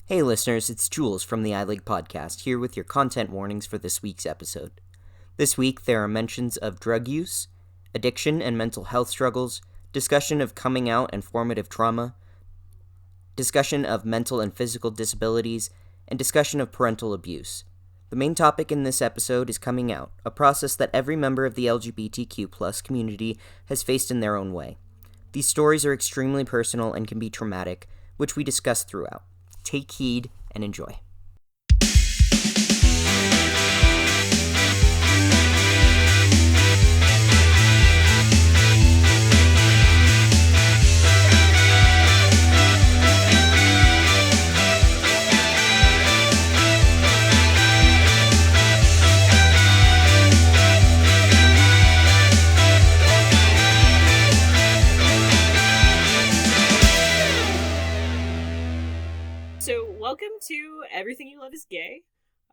Hey listeners, it's Jules from the iLeague podcast, here with your content warnings for this week's episode. This week there are mentions of drug use, addiction and mental health struggles, discussion of coming out and formative trauma, discussion of mental and physical disabilities, and discussion of parental abuse. The main topic in this episode is coming out, a process that every member of the LGBTQ+ community has faced in their own way. These stories are extremely personal and can be traumatic, which we discuss throughout. Take heed and enjoy. Welcome to Everything You Love is Gay.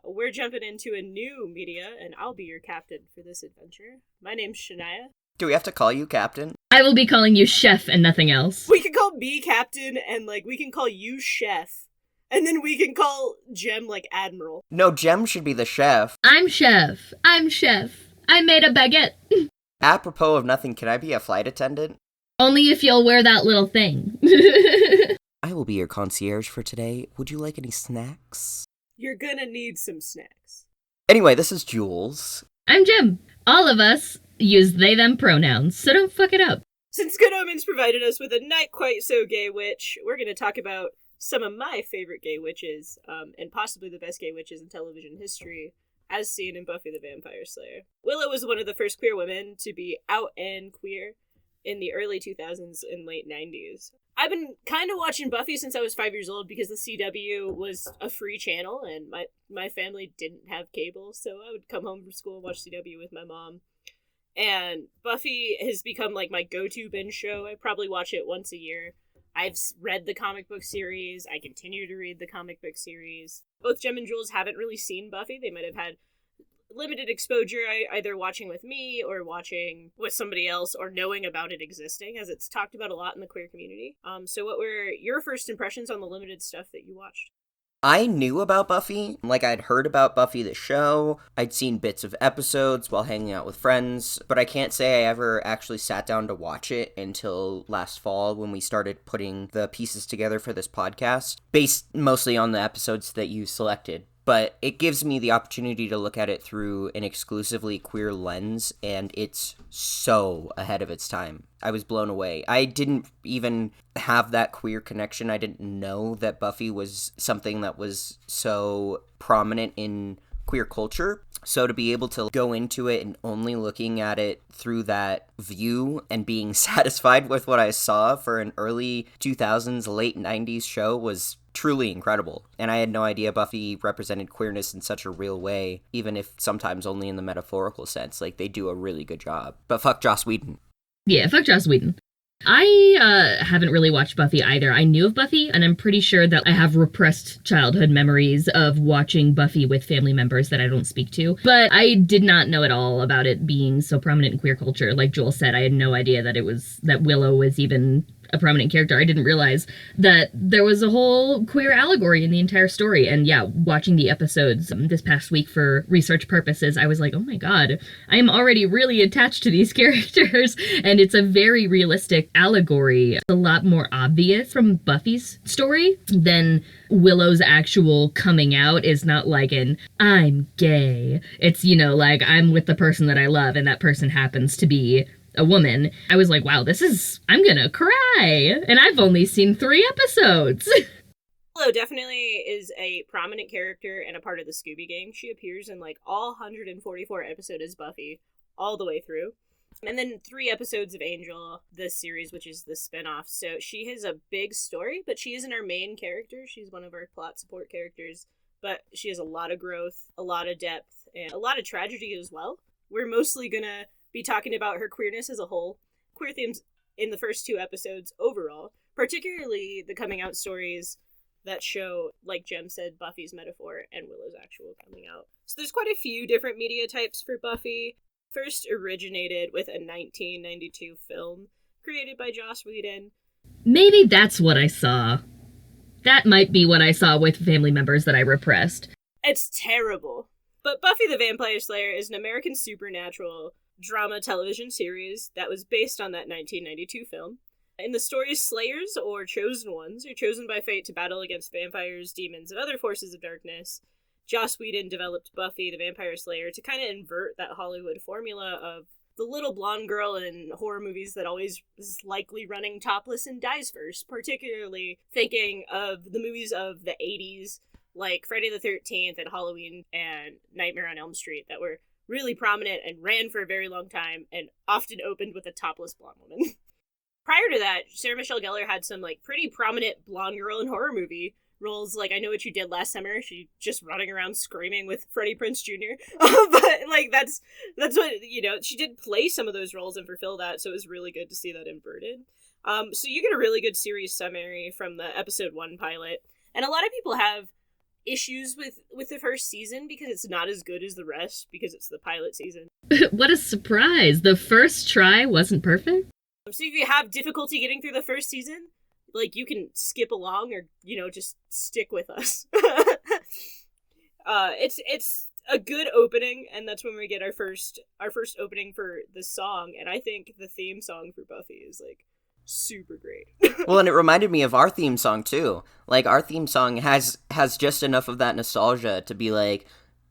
We're jumping into a new media, and I'll be your captain for this adventure. My name's Shania. Do we have to call you captain? I will be calling you chef and nothing else. We can call me captain, and, we can call you chef. And then we can call Jem, admiral. No, Jem should be the chef. I'm chef. I made a baguette. Apropos of nothing, can I be a flight attendant? Only if you'll wear that little thing. I will be your concierge for today. Would you like any snacks? You're gonna need some snacks. Anyway, this is Jules. I'm Jem. All of us use they-them pronouns, so don't fuck it up. Since Good Omens provided us with a not quite so gay witch, we're gonna talk about some of my favorite gay witches, and possibly the best gay witches in television history, as seen in Buffy the Vampire Slayer. Willow was one of the first queer women to be out and queer in the early 2000s and late 90s. I've been kind of watching Buffy since I was 5 years old because the CW was a free channel and my family didn't have cable, so I would come home from school and watch CW with my mom. And Buffy has become my go-to binge show. I probably watch it once a year. I've read the comic book series. I continue to read the comic book series. Both Jem and Jules haven't really seen Buffy. They might have had limited exposure, either watching with me or watching with somebody else or knowing about it existing, as it's talked about a lot in the queer community. So what were your first impressions on the limited stuff that you watched? I knew about Buffy. I'd heard about Buffy the show. I'd seen bits of episodes while hanging out with friends, but I can't say I ever actually sat down to watch it until last fall when we started putting the pieces together for this podcast, based mostly on the episodes that you selected. But it gives me the opportunity to look at it through an exclusively queer lens, and it's so ahead of its time. I was blown away. I didn't even have that queer connection. I didn't know that Buffy was something that was so prominent in queer culture. So to be able to go into it and only looking at it through that view and being satisfied with what I saw for an early 2000s, late 90s show was truly incredible. And I had no idea Buffy represented queerness in such a real way, even if sometimes only in the metaphorical sense. They do a really good job. But fuck Joss Whedon. Yeah, fuck Joss Whedon. I haven't really watched Buffy either. I knew of Buffy, and I'm pretty sure that I have repressed childhood memories of watching Buffy with family members that I don't speak to. But I did not know at all about it being so prominent in queer culture. Like Joel said, I had no idea that Willow was even a prominent character. I didn't realize that there was a whole queer allegory in the entire story. And yeah, watching the episodes this past week for research purposes, I was like, oh my god, I am already really attached to these characters. And it's a very realistic allegory. It's a lot more obvious from Buffy's story than Willow's actual coming out is not like an I'm gay. It's, I'm with the person that I love and that person happens to be a woman. I was like, wow, I'm gonna cry. And I've only seen 3 episodes. Willow definitely is a prominent character and a part of the Scooby Gang. She appears in all 144 episodes as Buffy all the way through. And then 3 episodes of Angel, this series, which is the spinoff. So she has a big story, but she isn't our main character. She's one of our plot support characters. But she has a lot of growth, a lot of depth, and a lot of tragedy as well. We're mostly gonna be talking about her queerness as a whole, queer themes in the first 2 episodes overall, particularly the coming out stories that show, like Jem said, Buffy's metaphor and Willow's actual coming out. So there's quite a few different media types for Buffy. First originated with a 1992 film created by Joss Whedon. Maybe that's what I saw. That might be what I saw with family members that I repressed. It's terrible. But Buffy the Vampire Slayer is an American supernatural drama television series that was based on that 1992 film. In the story, slayers, or chosen ones, are chosen by fate to battle against vampires, demons, and other forces of darkness. Joss Whedon developed Buffy the Vampire Slayer to kind of invert that Hollywood formula of the little blonde girl in horror movies that always is likely running topless and dies first, particularly thinking of the movies of the 80s, like Friday the 13th and Halloween and Nightmare on Elm Street, that were really prominent and ran for a very long time and often opened with a topless blonde woman. Prior to that, Sarah Michelle Gellar had some pretty prominent blonde girl in horror movie roles, like I Know What You Did Last Summer. She just running around screaming with Freddie Prinze Jr. But that's what, she did play some of those roles and fulfill that, so it was really good to see that inverted. So you get a really good series summary from the episode 1 pilot, and a lot of people have issues with the first season because it's not as good as the rest because it's the pilot season. What a surprise! The first try wasn't perfect? So if you have difficulty getting through the first season, you can skip along or, just stick with us. It's a good opening, and that's when we get our first opening for the song, and I think the theme song for Buffy is, super great. Well, and it reminded me of our theme song, too. Our theme song has just enough of that nostalgia to be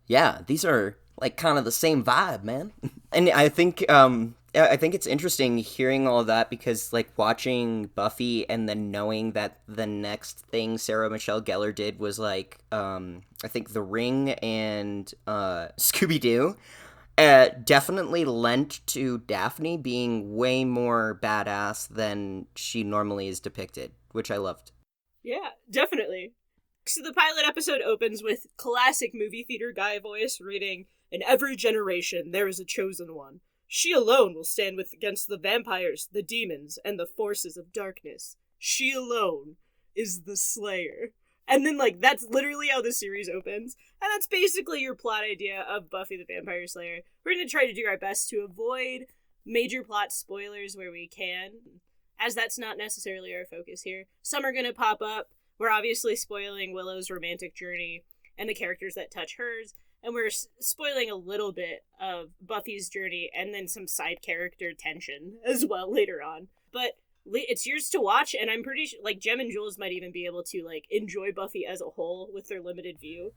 yeah, these are, kind of the same vibe, man. And I think it's interesting hearing all of that because, watching Buffy and then knowing that the next thing Sarah Michelle Gellar did was, I think The Ring and Scooby-Doo, definitely lent to Daphne being way more badass than she normally is depicted, which I loved. Yeah, definitely. So the pilot episode opens with classic movie theater guy voice reading, "In every generation there is a chosen one. She alone will stand against the vampires, the demons, and the forces of darkness. She alone is the Slayer." And then, that's literally how the series opens. And that's basically your plot idea of Buffy the Vampire Slayer. We're going to try to do our best to avoid major plot spoilers where we can, as that's not necessarily our focus here. Some are going to pop up. We're obviously spoiling Willow's romantic journey and the characters that touch hers. And we're spoiling a little bit of Buffy's journey and then some side character tension as well later on. But it's yours to watch, and I'm pretty sure, Jem and Jules might even be able to, enjoy Buffy as a whole with their limited view.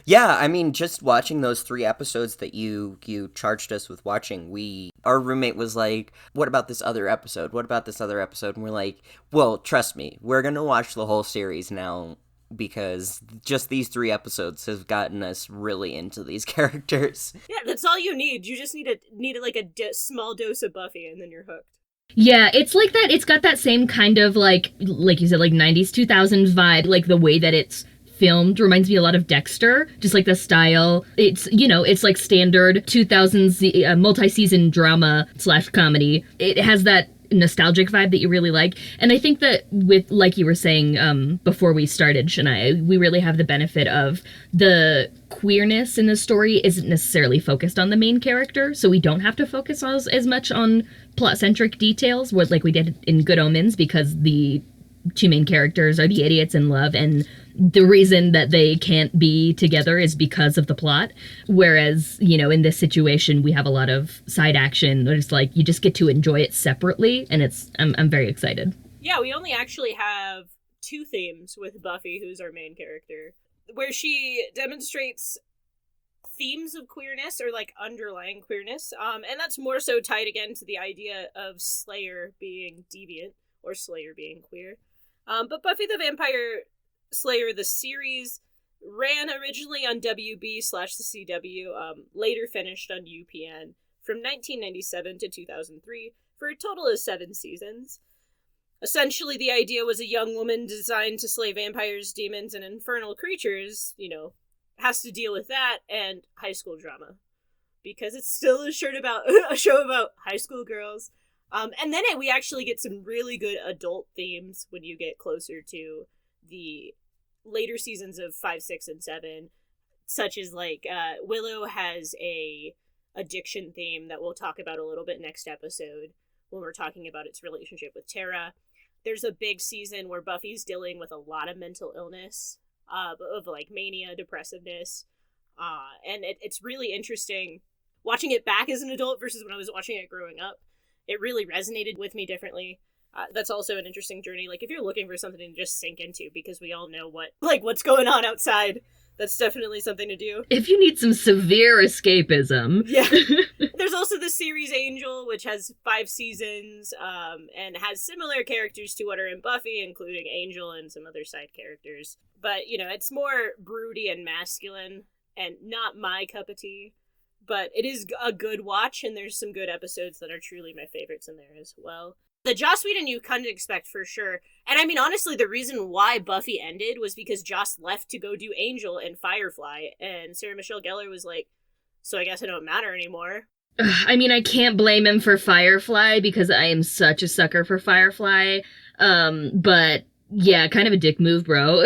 Yeah, I mean, just watching those 3 episodes that you charged us with watching, our roommate was like, what about this other episode? What about this other episode? And we're like, well, trust me, we're gonna watch the whole series now, because just these 3 episodes have gotten us really into these characters. Yeah, that's all you need. You just need a small dose of Buffy, and then you're hooked. Yeah, it's like that. It's got that same kind of, like you said, 90s, 2000s vibe. The way that it's filmed reminds me a lot of Dexter. Just, the style. It's, it's standard 2000s multi-season drama / comedy. It has that nostalgic vibe that you really like. And I think that with, like you were saying before we started, Shania, we really have the benefit of the queerness in the story isn't necessarily focused on the main character, so we don't have to focus as much on plot-centric details, like we did in Good Omens, because the 2 main characters are the idiots in love, and the reason that they can't be together is because of the plot. Whereas, in this situation, we have a lot of side action. It's you just get to enjoy it separately, and I'm very excited. Yeah, we only actually have 2 themes with Buffy, who's our main character, where she demonstrates themes of queerness or underlying queerness. And that's more so tied again to the idea of Slayer being deviant or Slayer being queer. But Buffy the Vampire Slayer, the series, ran originally on WB / the CW, later finished on UPN from 1997 to 2003 for a total of 7 seasons. Essentially, the idea was a young woman designed to slay vampires, demons, and infernal creatures, has to deal with that and high school drama. Because it's still a show about high school girls. And then we actually get some really good adult themes when you get closer to the later seasons of 5, 6, and 7, such as Willow has a addiction theme that we'll talk about a little bit next episode when we're talking about its relationship with Tara. There's a big season where Buffy's dealing with a lot of mental illness, of like mania, depressiveness, and it's really interesting watching it back as an adult versus when I was watching it growing up. It really resonated with me differently. That's also an interesting journey. Like, if you're looking for something to just sink into, because we all know what's going on outside, that's definitely something to do. If you need some severe escapism. Yeah. There's also the series Angel, which has 5 seasons, and has similar characters to what are in Buffy, including Angel and some other side characters. But, it's more broody and masculine, and not my cup of tea. But it is a good watch, and there's some good episodes that are truly my favorites in there as well. The Joss Whedon you couldn't expect for sure. And I mean, honestly, the reason why Buffy ended was because Joss left to go do Angel and Firefly, and Sarah Michelle Gellar was like, so I guess I don't matter anymore. I mean, I can't blame him for Firefly, because I am such a sucker for Firefly. But yeah, kind of a dick move, bro.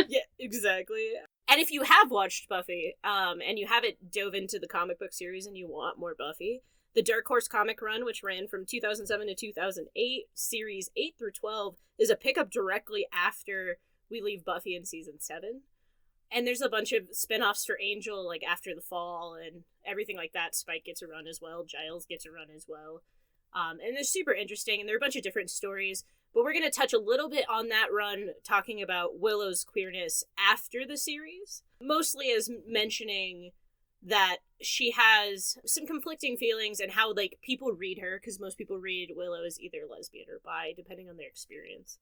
Yeah, exactly. And if you have watched Buffy, and you haven't dove into the comic book series and you want more Buffy, the Dark Horse comic run, which ran from 2007 to 2008, series 8 through 12, is a pickup directly after we leave Buffy in season 7. And there's a bunch of spin-offs for Angel, like After the Fall and everything like that. Spike gets a run as well. Giles gets a run as well. And they're super interesting, and there are a bunch of different stories. But we're going to touch a little bit on that run, talking about Willow's queerness after the series. Mostly as mentioning that she has some conflicting feelings and how, like, people read her, because most people read Willow as either lesbian or bi, depending on their experience,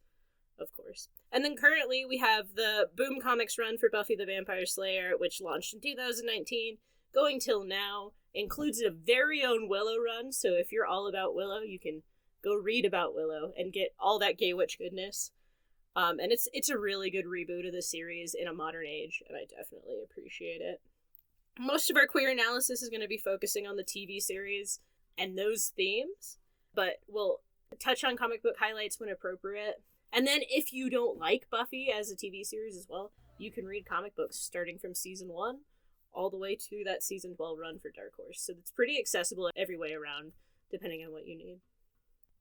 of course. And then currently we have the Boom Comics run for Buffy the Vampire Slayer, which launched in 2019, going till now, includes a very own Willow run, so if you're all about Willow, you can go read about Willow and get all that gay witch goodness. And it's a really good reboot of the series in a modern age, and I definitely appreciate it. Most of our queer analysis is going to be focusing on the TV series and those themes, but we'll touch on comic book highlights when appropriate. And then if you don't like Buffy as a TV series as well, you can read comic books starting from season 1 all the way to that season 12 run for Dark Horse. So it's pretty accessible every way around, depending on what you need.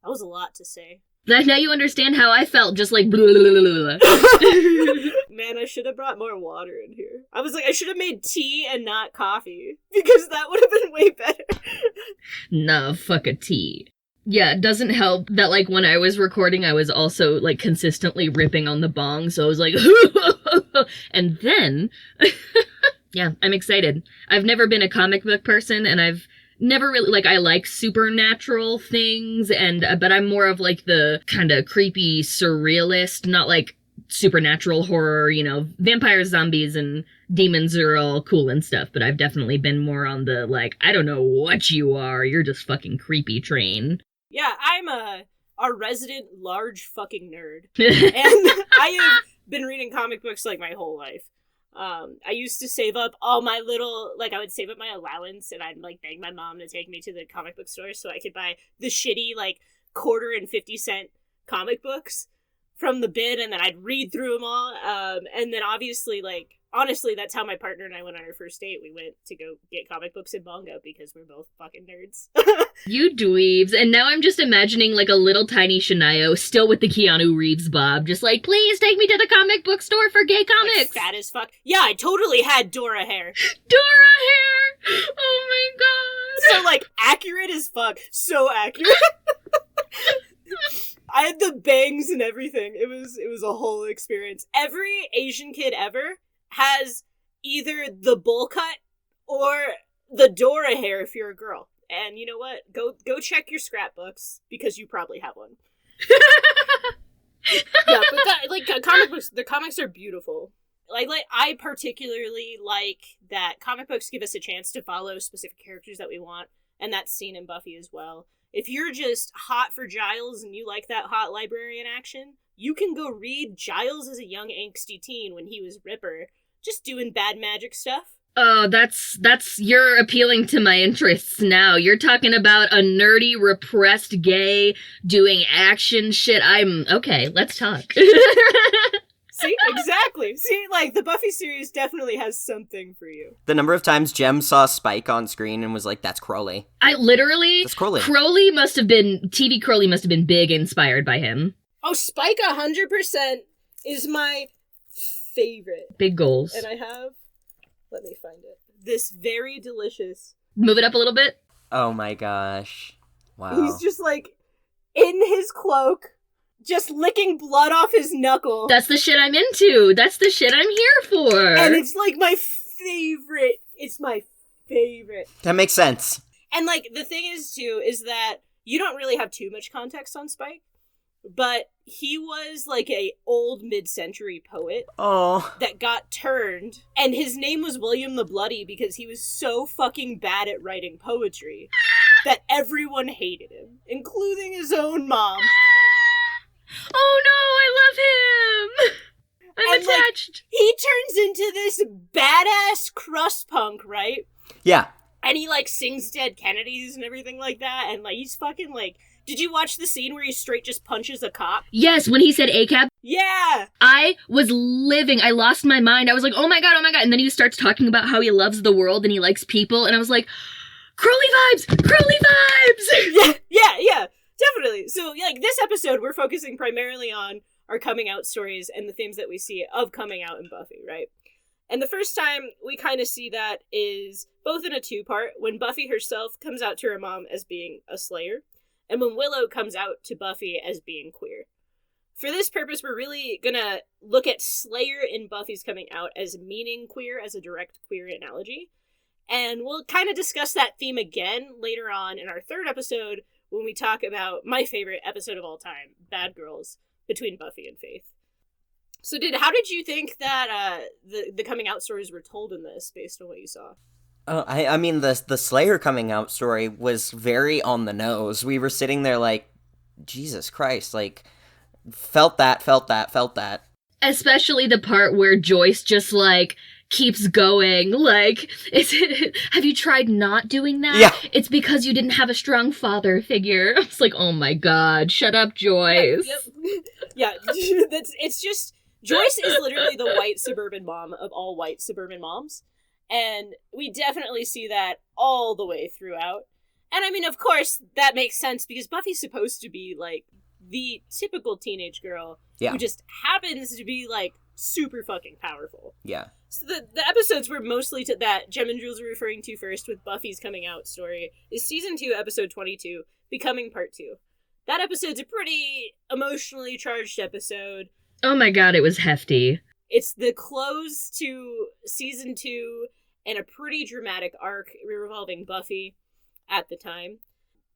That was a lot to say. Now you understand how I felt, just like blah, blah, blah, blah. Man, I should have brought more water in here. I was like, I should have made tea and not coffee, because that would have been way better. Nah, fuck a tea. Yeah, it doesn't help that, like, when I was recording, I was also, like, consistently ripping on the bong, so I was like, and then, yeah, I'm excited. I've never been a comic book person, and I've never really, like, I like supernatural things, and but I'm more of, like, the kind of creepy surrealist, not, like, supernatural horror, vampires, zombies, and demons are all cool and stuff, but I've definitely been more on the, like, I don't know what you are, you're just fucking creepy train. Yeah, I'm a resident large fucking nerd, and I have been reading comic books, like, my whole life. I used to save up all my little, like, I would save up my allowance, and I'd, like, beg my mom to take me to the comic book store so I could buy the shitty, like, quarter and 50-cent comic books from the bin, and then I'd read through them all, and then obviously, like, honestly, that's how my partner and I went on our first date. We went to go get comic books in Bongo, because we're both fucking nerds. You dweebs. And now I'm just imagining, like, a little tiny Shania, still with the Keanu Reeves bob, just like, please take me to the comic book store for gay comics. Like, fat as fuck. Yeah, I totally had Dora hair. Dora hair! Oh my god. So, like, accurate as fuck. So accurate. I had the bangs and everything. It was a whole experience. Every Asian kid ever has either the bowl cut or the Dora hair if you're a girl. And you know what? Go check your scrapbooks, because you probably have one. Yeah, but comic books, the comics are beautiful. Like I particularly like that comic books give us a chance to follow specific characters that we want, and that's seen in Buffy as well. If you're just hot for Giles and you like that hot librarian action, you can go read Giles as a young angsty teen when he was Ripper, just doing bad magic stuff. Oh, that's you're appealing to my interests now. You're talking about a nerdy, repressed gay doing action shit. Okay, let's talk. See, exactly. See, like, the Buffy series definitely has something for you. The number of times Jem saw Spike on screen and was like, that's Crowley. That's Crowley. TV Crowley must have been big inspired by him. Oh, Spike 100% is my favorite. Big goals. And I have, let me find it, this very delicious... Move it up a little bit. Oh my gosh. Wow. He's just like, in his cloak, just licking blood off his knuckle. That's the shit I'm into. That's the shit I'm here for. And it's like my favorite. It's my favorite. That makes sense. And like, the thing is too, is that you don't really have too much context on Spike, but he was like a old mid-century poet that got turned, and his name was William the Bloody because he was so fucking bad at writing poetry that everyone hated him, including his own mom. Oh no, I love him! I'm attached. Like, he turns into this badass crust punk, right? Yeah. And he like sings Dead Kennedys and everything like that, and like he's fucking like... Did you watch the scene where he straight just punches a cop? Yes, when he said ACAB. Yeah! I was living. I lost my mind. I was like, oh my god. And then he starts talking about how he loves the world and he likes people. And I was like, Crowley vibes! Crowley vibes! Yeah, definitely. So, like, this episode, we're focusing primarily on our coming out stories and the themes that we see of coming out in Buffy, right? And the first time we kind of see that is both in a two-part, when Buffy herself comes out to her mom as being a Slayer, and when Willow comes out to Buffy as being queer. For this purpose, we're really gonna look at Slayer in Buffy's coming out as meaning queer, as a direct queer analogy. And we'll kind of discuss that theme again later on in our third episode, when we talk about my favorite episode of all time, Bad Girls, between Buffy and Faith. So how did you think that the coming out stories were told in this, based on what you saw? I mean, the Slayer coming out story was very on the nose. We were sitting there like, Jesus Christ, like, felt that. Especially the part where Joyce just, like, keeps going, like, have you tried not doing that? Yeah. It's because you didn't have a strong father figure. It's like, oh my god, shut up, Joyce. Yep. Yeah, it's just, Joyce is literally the white suburban mom of all white suburban moms. And we definitely see that all the way throughout. And I mean, of course, that makes sense because Buffy's supposed to be, like, the typical teenage girl who just happens to be, like, super fucking powerful. Yeah. So the episodes were mostly that Gem and Jules are referring to first with Buffy's coming out story is Season 2, Episode 22, Becoming Part 2. That episode's a pretty emotionally charged episode. Oh my god, it was hefty. It's the close to Season 2 and a pretty dramatic arc revolving Buffy at the time.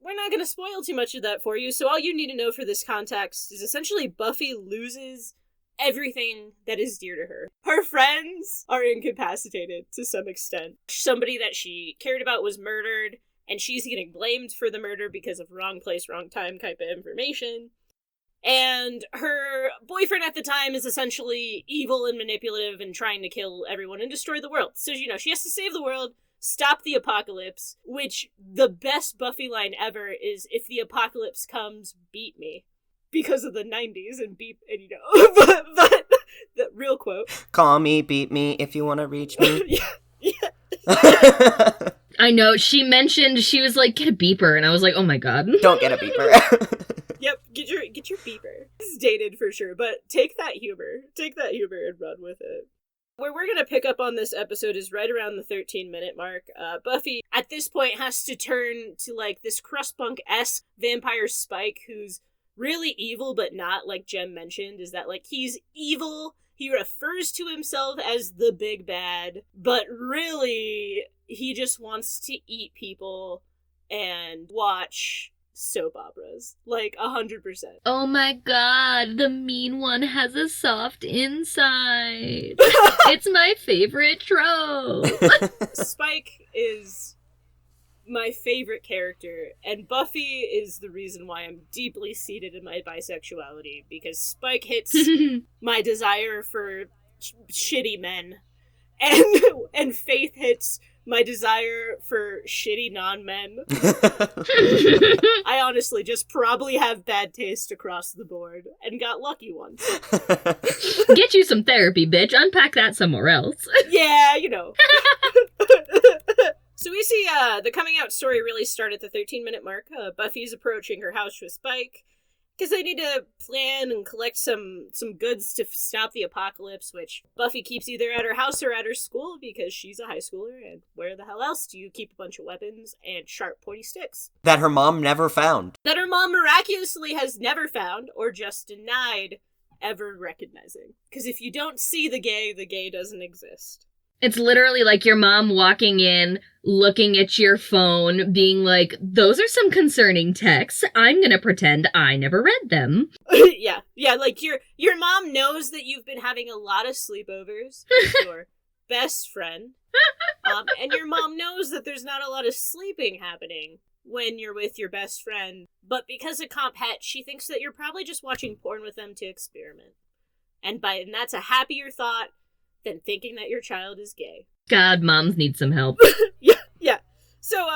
We're not going to spoil too much of that for you, so all you need to know for this context is essentially Buffy loses everything that is dear to her. Her friends are incapacitated to some extent. Somebody that she cared about was murdered, and she's getting blamed for the murder because of wrong place, wrong time type of information. And her boyfriend at the time is essentially evil and manipulative and trying to kill everyone and destroy the world. So, she has to save the world, stop the apocalypse, which the best Buffy line ever is, if the apocalypse comes, beat me. Because of the 90s and beep, and but the real quote. Call me, beat me, if you want to reach me. Yeah. I know, she mentioned, she was like, get a beeper, and I was like, oh my god. Don't get a beeper. Yep, get your beeper. It's dated for sure, but take that humor and run with it. Where we're gonna pick up on this episode is right around the 13-minute mark. Buffy, at this point, has to turn to, like, this crustpunk-esque vampire Spike, who's really evil, but not, like Jem mentioned, is that, like, he's evil, he refers to himself as the big bad, but really, he just wants to eat people and watch soap operas, like 100%. Oh my god, the mean one has a soft inside. It's my favorite trope. Spike is my favorite character, and Buffy is the reason why I'm deeply seated in my bisexuality, because Spike hits my desire for shitty men, and Faith hits my desire for shitty non-men. I honestly just probably have bad taste across the board, and got lucky once. Get you some therapy, bitch. Unpack that somewhere else. Yeah, So we see the coming out story really start at the 13-minute mark. Buffy's approaching her house with Spike, Because they need to plan and collect some goods to stop the apocalypse, which Buffy keeps either at her house or at her school because she's a high schooler, and where the hell else do you keep a bunch of weapons and sharp, pointy sticks? That her mom never found. That her mom miraculously has never found, or just denied ever recognizing. Because if you don't see the gay doesn't exist. It's literally like your mom walking in, looking at your phone, being like, those are some concerning texts. I'm gonna pretend I never read them. Yeah, like your mom knows that you've been having a lot of sleepovers with your best friend. And your mom knows that there's not a lot of sleeping happening when you're with your best friend. But because of comp het, she thinks that you're probably just watching porn with them to experiment. And that's a happier thought than thinking that your child is gay. God, moms need some help. Yeah. So,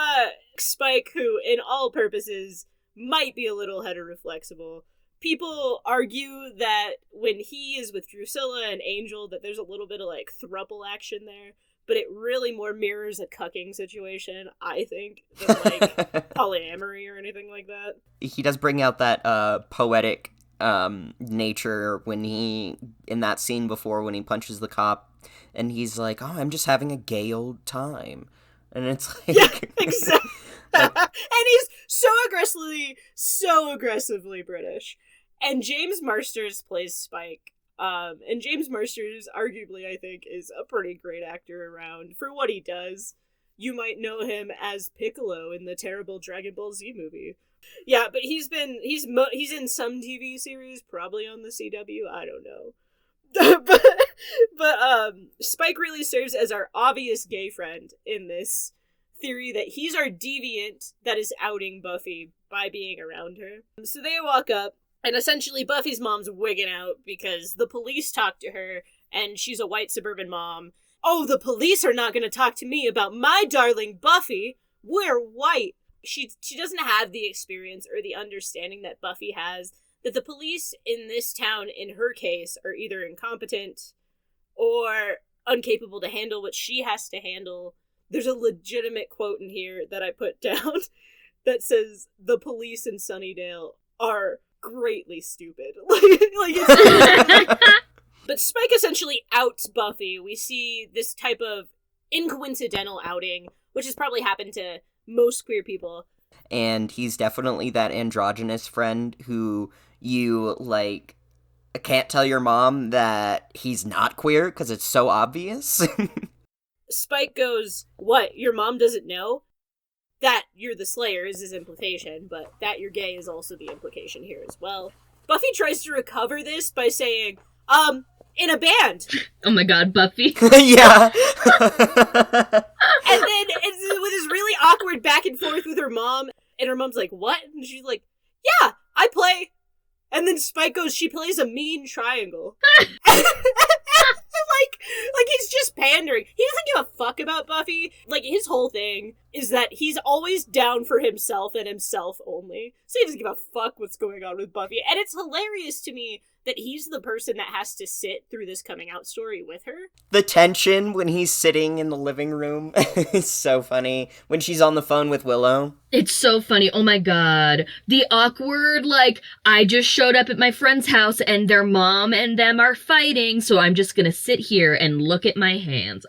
Spike, who in all purposes might be a little heteroflexible, people argue that when he is with Drusilla and Angel, that there's a little bit of, like, throuple action there, but it really more mirrors a cucking situation, I think, than, like, polyamory or anything like that. He does bring out that, poetic nature when he, in that scene before when he punches the cop and he's like, oh, I'm just having a gay old time. And it's like... Yeah, exactly. And he's so aggressively British. And James Marsters plays Spike. And James Marsters, arguably, I think, is a pretty great actor around for what he does. You might know him as Piccolo in the terrible Dragon Ball Z movie. Yeah, but he's in some TV series, probably on the CW. I don't know, but Spike really serves as our obvious gay friend in this theory that he's our deviant that is outing Buffy by being around her. So they walk up, and essentially Buffy's mom's wigging out because the police talk to her, and she's a white suburban mom. Oh, the police are not going to talk to me about my darling Buffy. We're white. She doesn't have the experience or the understanding that Buffy has, that the police in this town, in her case, are either incompetent or incapable to handle what she has to handle. There's a legitimate quote in here that I put down that says, the police in Sunnydale are greatly stupid. But Spike essentially outs Buffy. We see this type of incoincidental outing, which has probably happened to most queer people. And he's definitely that androgynous friend who you, like, can't tell your mom that he's not queer because it's so obvious. Spike goes, what, your mom doesn't know? That you're the Slayer is his implication, but that you're gay is also the implication here as well. Buffy tries to recover this by saying, in a band. Oh my god, Buffy. Yeah. And then with this really awkward back and forth with her mom, and her mom's like, what? And she's like, yeah, I play. And then Spike goes, she plays a mean triangle. like he's just pandering. He doesn't give a fuck about Buffy. Like, his whole thing is that he's always down for himself and himself only. So he doesn't give a fuck what's going on with Buffy. And it's hilarious to me that he's the person that has to sit through this coming out story with her. The tension when he's sitting in the living room is so funny. When she's on the phone with Willow. It's so funny. Oh my god. The awkward, like, I just showed up at my friend's house and their mom and them are fighting, so I'm just gonna sit here and look at my hands.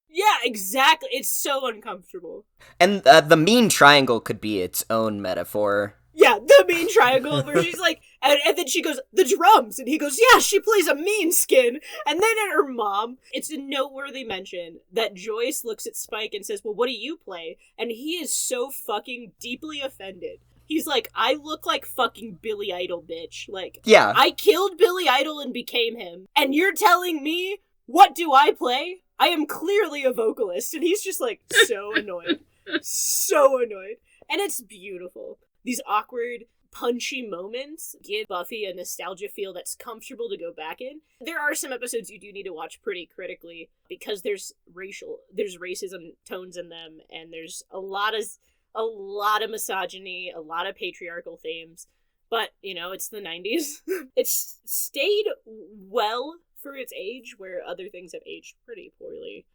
Yeah, exactly. It's so uncomfortable. And the mean triangle could be its own metaphor. Yeah, the mean triangle where she's like, and then she goes, the drums, and he goes, yeah, she plays a mean skin. And then at her mom, it's a noteworthy mention that Joyce looks at Spike and says, well, what do you play? And he is so fucking deeply offended. He's like, I look like fucking Billy Idol, bitch. Like, yeah, I killed Billy Idol and became him. And you're telling me, what do I play? I am clearly a vocalist. And he's just like, so annoyed. So annoyed. And it's beautiful. These awkward, punchy moments give Buffy a nostalgia feel that's comfortable to go back in. There are some episodes you do need to watch pretty critically because there's racism tones in them, and there's a lot of misogyny, a lot of patriarchal themes. But, you know, it's the 90s. It's stayed well for its age, where other things have aged pretty poorly.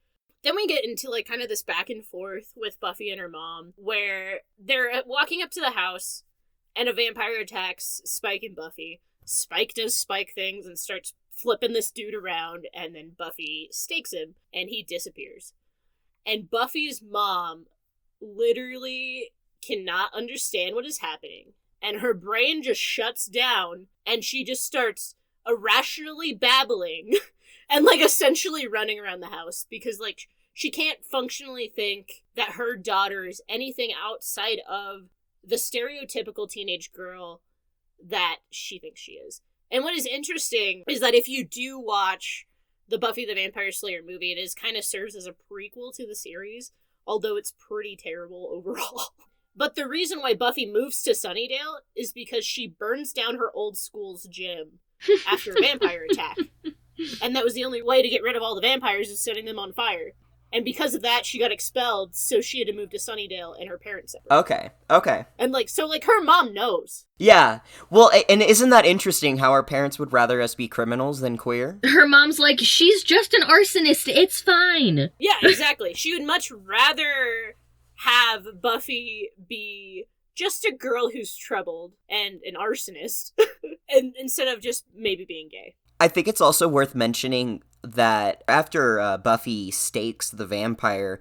Then we get into, like, kind of this back and forth with Buffy and her mom, where they're walking up to the house, and a vampire attacks Spike and Buffy. Spike does Spike things and starts flipping this dude around, and then Buffy stakes him, and he disappears. And Buffy's mom literally cannot understand what is happening, and her brain just shuts down, and she just starts irrationally babbling and, like, essentially running around the house, because, like, she can't functionally think that her daughter is anything outside of the stereotypical teenage girl that she thinks she is. And what is interesting is that if you do watch the Buffy the Vampire Slayer movie, it is kind of serves as a prequel to the series, although it's pretty terrible overall. But the reason why Buffy moves to Sunnydale is because she burns down her old school's gym after a vampire attack. And that was the only way to get rid of all the vampires, is setting them on fire. And because of that, she got expelled, so she had to move to Sunnydale, and her parents separated. Okay. And, like, so, like, her mom knows. Yeah. Well, and isn't that interesting how our parents would rather us be criminals than queer? Her mom's like, she's just an arsonist, it's fine. Yeah, exactly. She would much rather have Buffy be just a girl who's troubled and an arsonist, and instead of just maybe being gay. I think it's also worth mentioning that after Buffy stakes the vampire,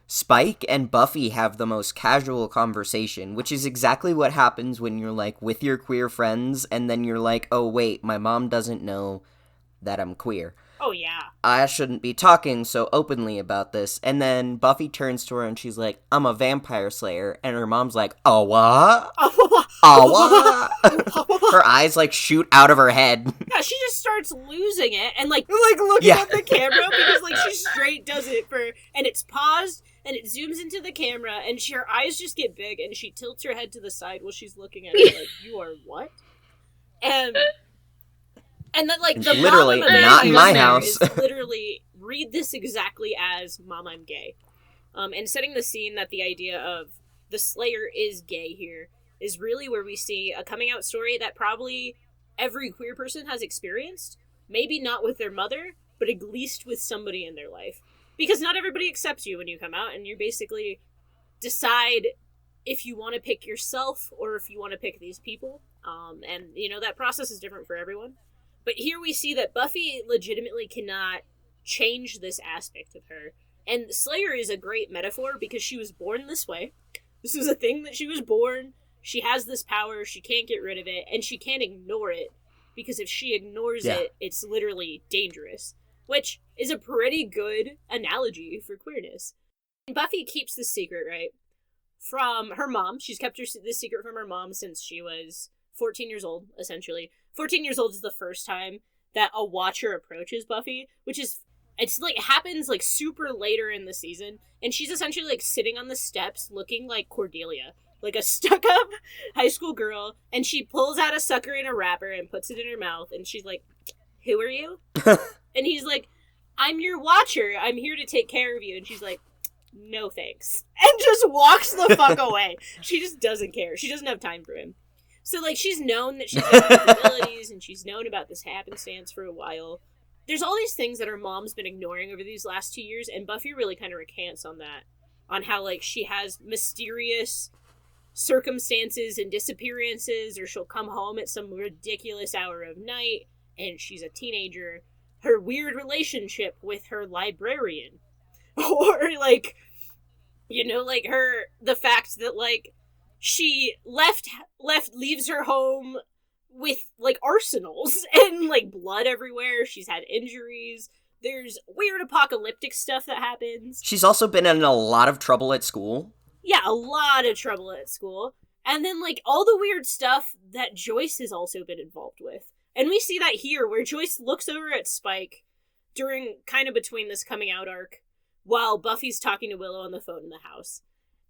Spike and Buffy have the most casual conversation, which is exactly what happens when you're, like, with your queer friends, and then you're like, oh, wait, my mom doesn't know that I'm queer. Oh, yeah. I shouldn't be talking so openly about this. And then Buffy turns to her and she's like, I'm a vampire slayer. And her mom's like, oh, what? Oh, what? Her eyes, like, shoot out of her head. Yeah, she just starts losing it and, like looking at the camera because, like, she straight does it and it's paused and it zooms into the camera and her eyes just get big and she tilts her head to the side while she's looking at it like, you are what? And then, like, the literally mom of the not in my vampire house. is literally read this exactly as "Mom, I'm gay," and setting the scene that the idea of the Slayer is gay here is really where we see a coming out story that probably every queer person has experienced. Maybe not with their mother, but at least with somebody in their life, because not everybody accepts you when you come out, and you basically decide if you want to pick yourself or if you want to pick these people. And you know that process is different for everyone. But here we see that Buffy legitimately cannot change this aspect of her. And Slayer is a great metaphor because she was born this way. This is a thing that she was born. She has this power. She can't get rid of it. And she can't ignore it. Because if she ignores it, it's literally dangerous. Which is a pretty good analogy for queerness. And Buffy keeps this secret, right? From her mom. She's kept this secret from her mom since she was 14 years old, essentially. 14 years old is the first time that a watcher approaches Buffy, which is, it's like, it happens like super later in the season, and she's essentially like sitting on the steps looking like Cordelia, like a stuck-up high school girl, and she pulls out a sucker in a wrapper and puts it in her mouth, and she's like, who are you? And he's like, I'm your watcher, I'm here to take care of you, and she's like, no thanks, and just walks the fuck away. She just doesn't care. She doesn't have time for him. So, like, she's known that she's got disabilities, and she's known about this happenstance for a while. There's all these things that her mom's been ignoring over these last 2 years, and Buffy really kind of recants on that. On how, like, she has mysterious circumstances and disappearances, or she'll come home at some ridiculous hour of night, and she's a teenager. Her weird relationship with her librarian. Or, like, you know, like, the fact that, like, she leaves her home with, like, arsenals and, like, blood everywhere. She's had injuries. There's weird apocalyptic stuff that happens. She's also been in a lot of trouble at school. Yeah, a lot of trouble at school. And then, like, all the weird stuff that Joyce has also been involved with. And we see that here, where Joyce looks over at Spike during, kind of between this coming out arc, while Buffy's talking to Willow on the phone in the house.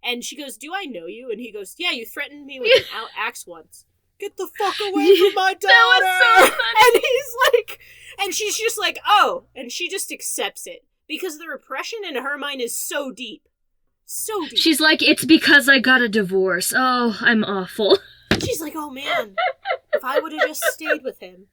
And she goes, do I know you? And he goes, yeah, you threatened me with an axe once. Get the fuck away from my daughter! That was so funny. And he's like, and she's just like, oh. And she just accepts it. Because the repression in her mind is so deep. So deep. She's like, it's because I got a divorce. Oh, I'm awful. She's like, oh man, if I would have just stayed with him.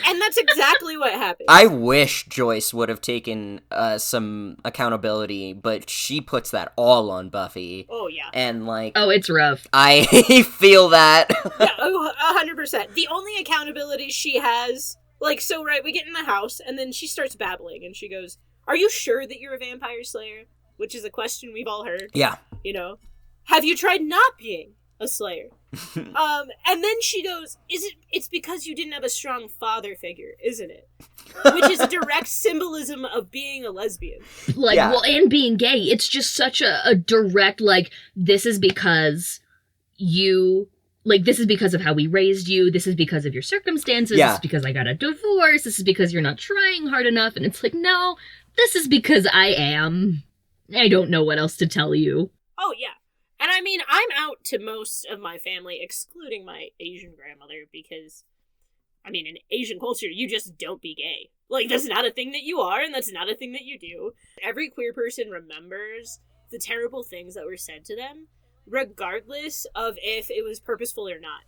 And that's exactly what happened. I wish Joyce would have taken some accountability, but she puts that all on Buffy. Oh, yeah. And, like... Oh, it's rough. I feel that. Yeah, 100%. The only accountability she has... Like, so, right, we get in the house, and then she starts babbling, and she goes, "Are you sure that you're a vampire slayer?" Which is a question we've all heard. Yeah. You know? "Have you tried not being a slayer?" And then she goes, it's because you didn't have a strong father figure, isn't it? Which is a direct symbolism of being a lesbian. Like, Yeah. well, and being gay. It's just such a direct, like, this is because you... Like, this is because of how we raised you. This is because of your circumstances. Yeah. This is because I got a divorce. This is because you're not trying hard enough. And it's like, no, this is because I am. I don't know what else to tell you. Oh, yeah. And I mean, I'm out to most of my family, excluding my Asian grandmother, because, I mean, in Asian culture, you just don't be gay. Like, that's not a thing that you are, and that's not a thing that you do. Every queer person remembers the terrible things that were said to them, regardless of if it was purposeful or not.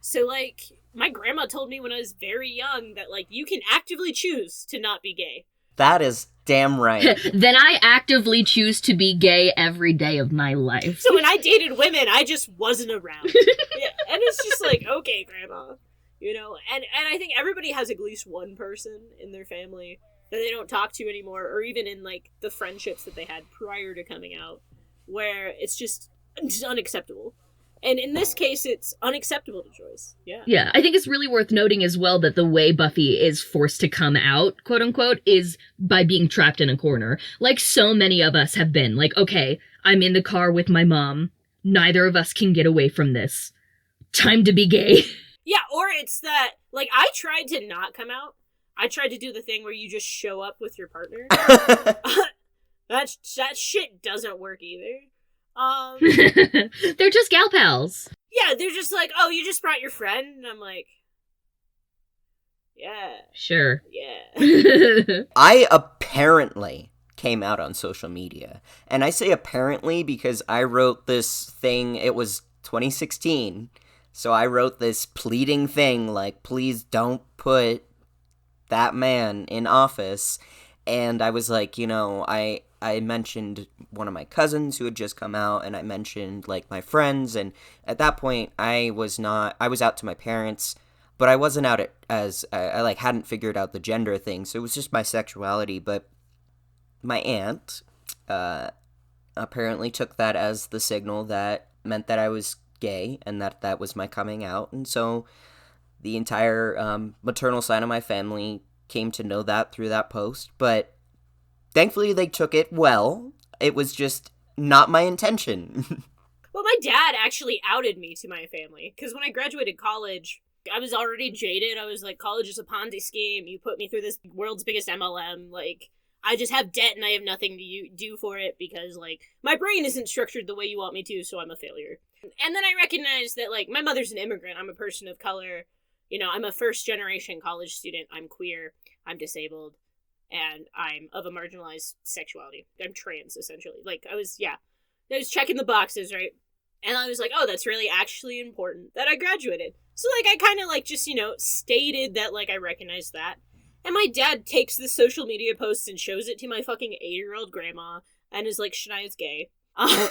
So, like, my grandma told me when I was very young that, like, you can actively choose to not be gay. That is damn right. Then I actively choose to be gay every day of my life. So when I dated women, I just wasn't around. Yeah, and it's just like, okay, grandma. You know, and I think everybody has at least one person in their family that they don't talk to anymore, or even in, like, the friendships that they had prior to coming out, where it's just unacceptable. And in this case, it's unacceptable to Joyce. Yeah. Yeah, I think it's really worth noting as well that the way Buffy is forced to come out, quote unquote, is by being trapped in a corner. Like so many of us have been. Like, okay, I'm in the car with my mom. Neither of us can get away from this. Time to be gay. Yeah, or it's that, like, I tried to not come out. I tried to do the thing where you just show up with your partner. That shit doesn't work either. They're just gal pals. Yeah, they're just like, "Oh, you just brought your friend?" And I'm like, yeah. Sure. Yeah. I apparently came out on social media. And I say apparently because I wrote this thing, it was 2016. So I wrote this pleading thing like, please don't put that man in office. And I was like, you know, I mentioned one of my cousins who had just come out, and I mentioned, like, my friends, and at that point, I was out to my parents, but I wasn't out I hadn't figured out the gender thing, so it was just my sexuality, but my aunt, apparently took that as the signal that meant that I was gay, and that was my coming out, and so the entire, maternal side of my family came to know that through that post, but thankfully, they took it well. It was just not my intention. Well, my dad actually outed me to my family, because when I graduated college, I was already jaded. I was like, college is a Ponzi scheme. You put me through this world's biggest MLM. Like, I just have debt and I have nothing to do for it because, like, my brain isn't structured the way you want me to, so I'm a failure. And then I recognized that, like, my mother's an immigrant. I'm a person of color. You know, I'm a first-generation college student. I'm queer. I'm disabled. And I'm of a marginalized sexuality. I'm trans, essentially. Like, I was checking the boxes, right? And I was like, oh, that's really actually important that I graduated. So, like, I kind of, like, just, you know, stated that, like, I recognized that. And my dad takes this social media post and shows it to my fucking 8-year-old grandma and is like, Shania's gay. And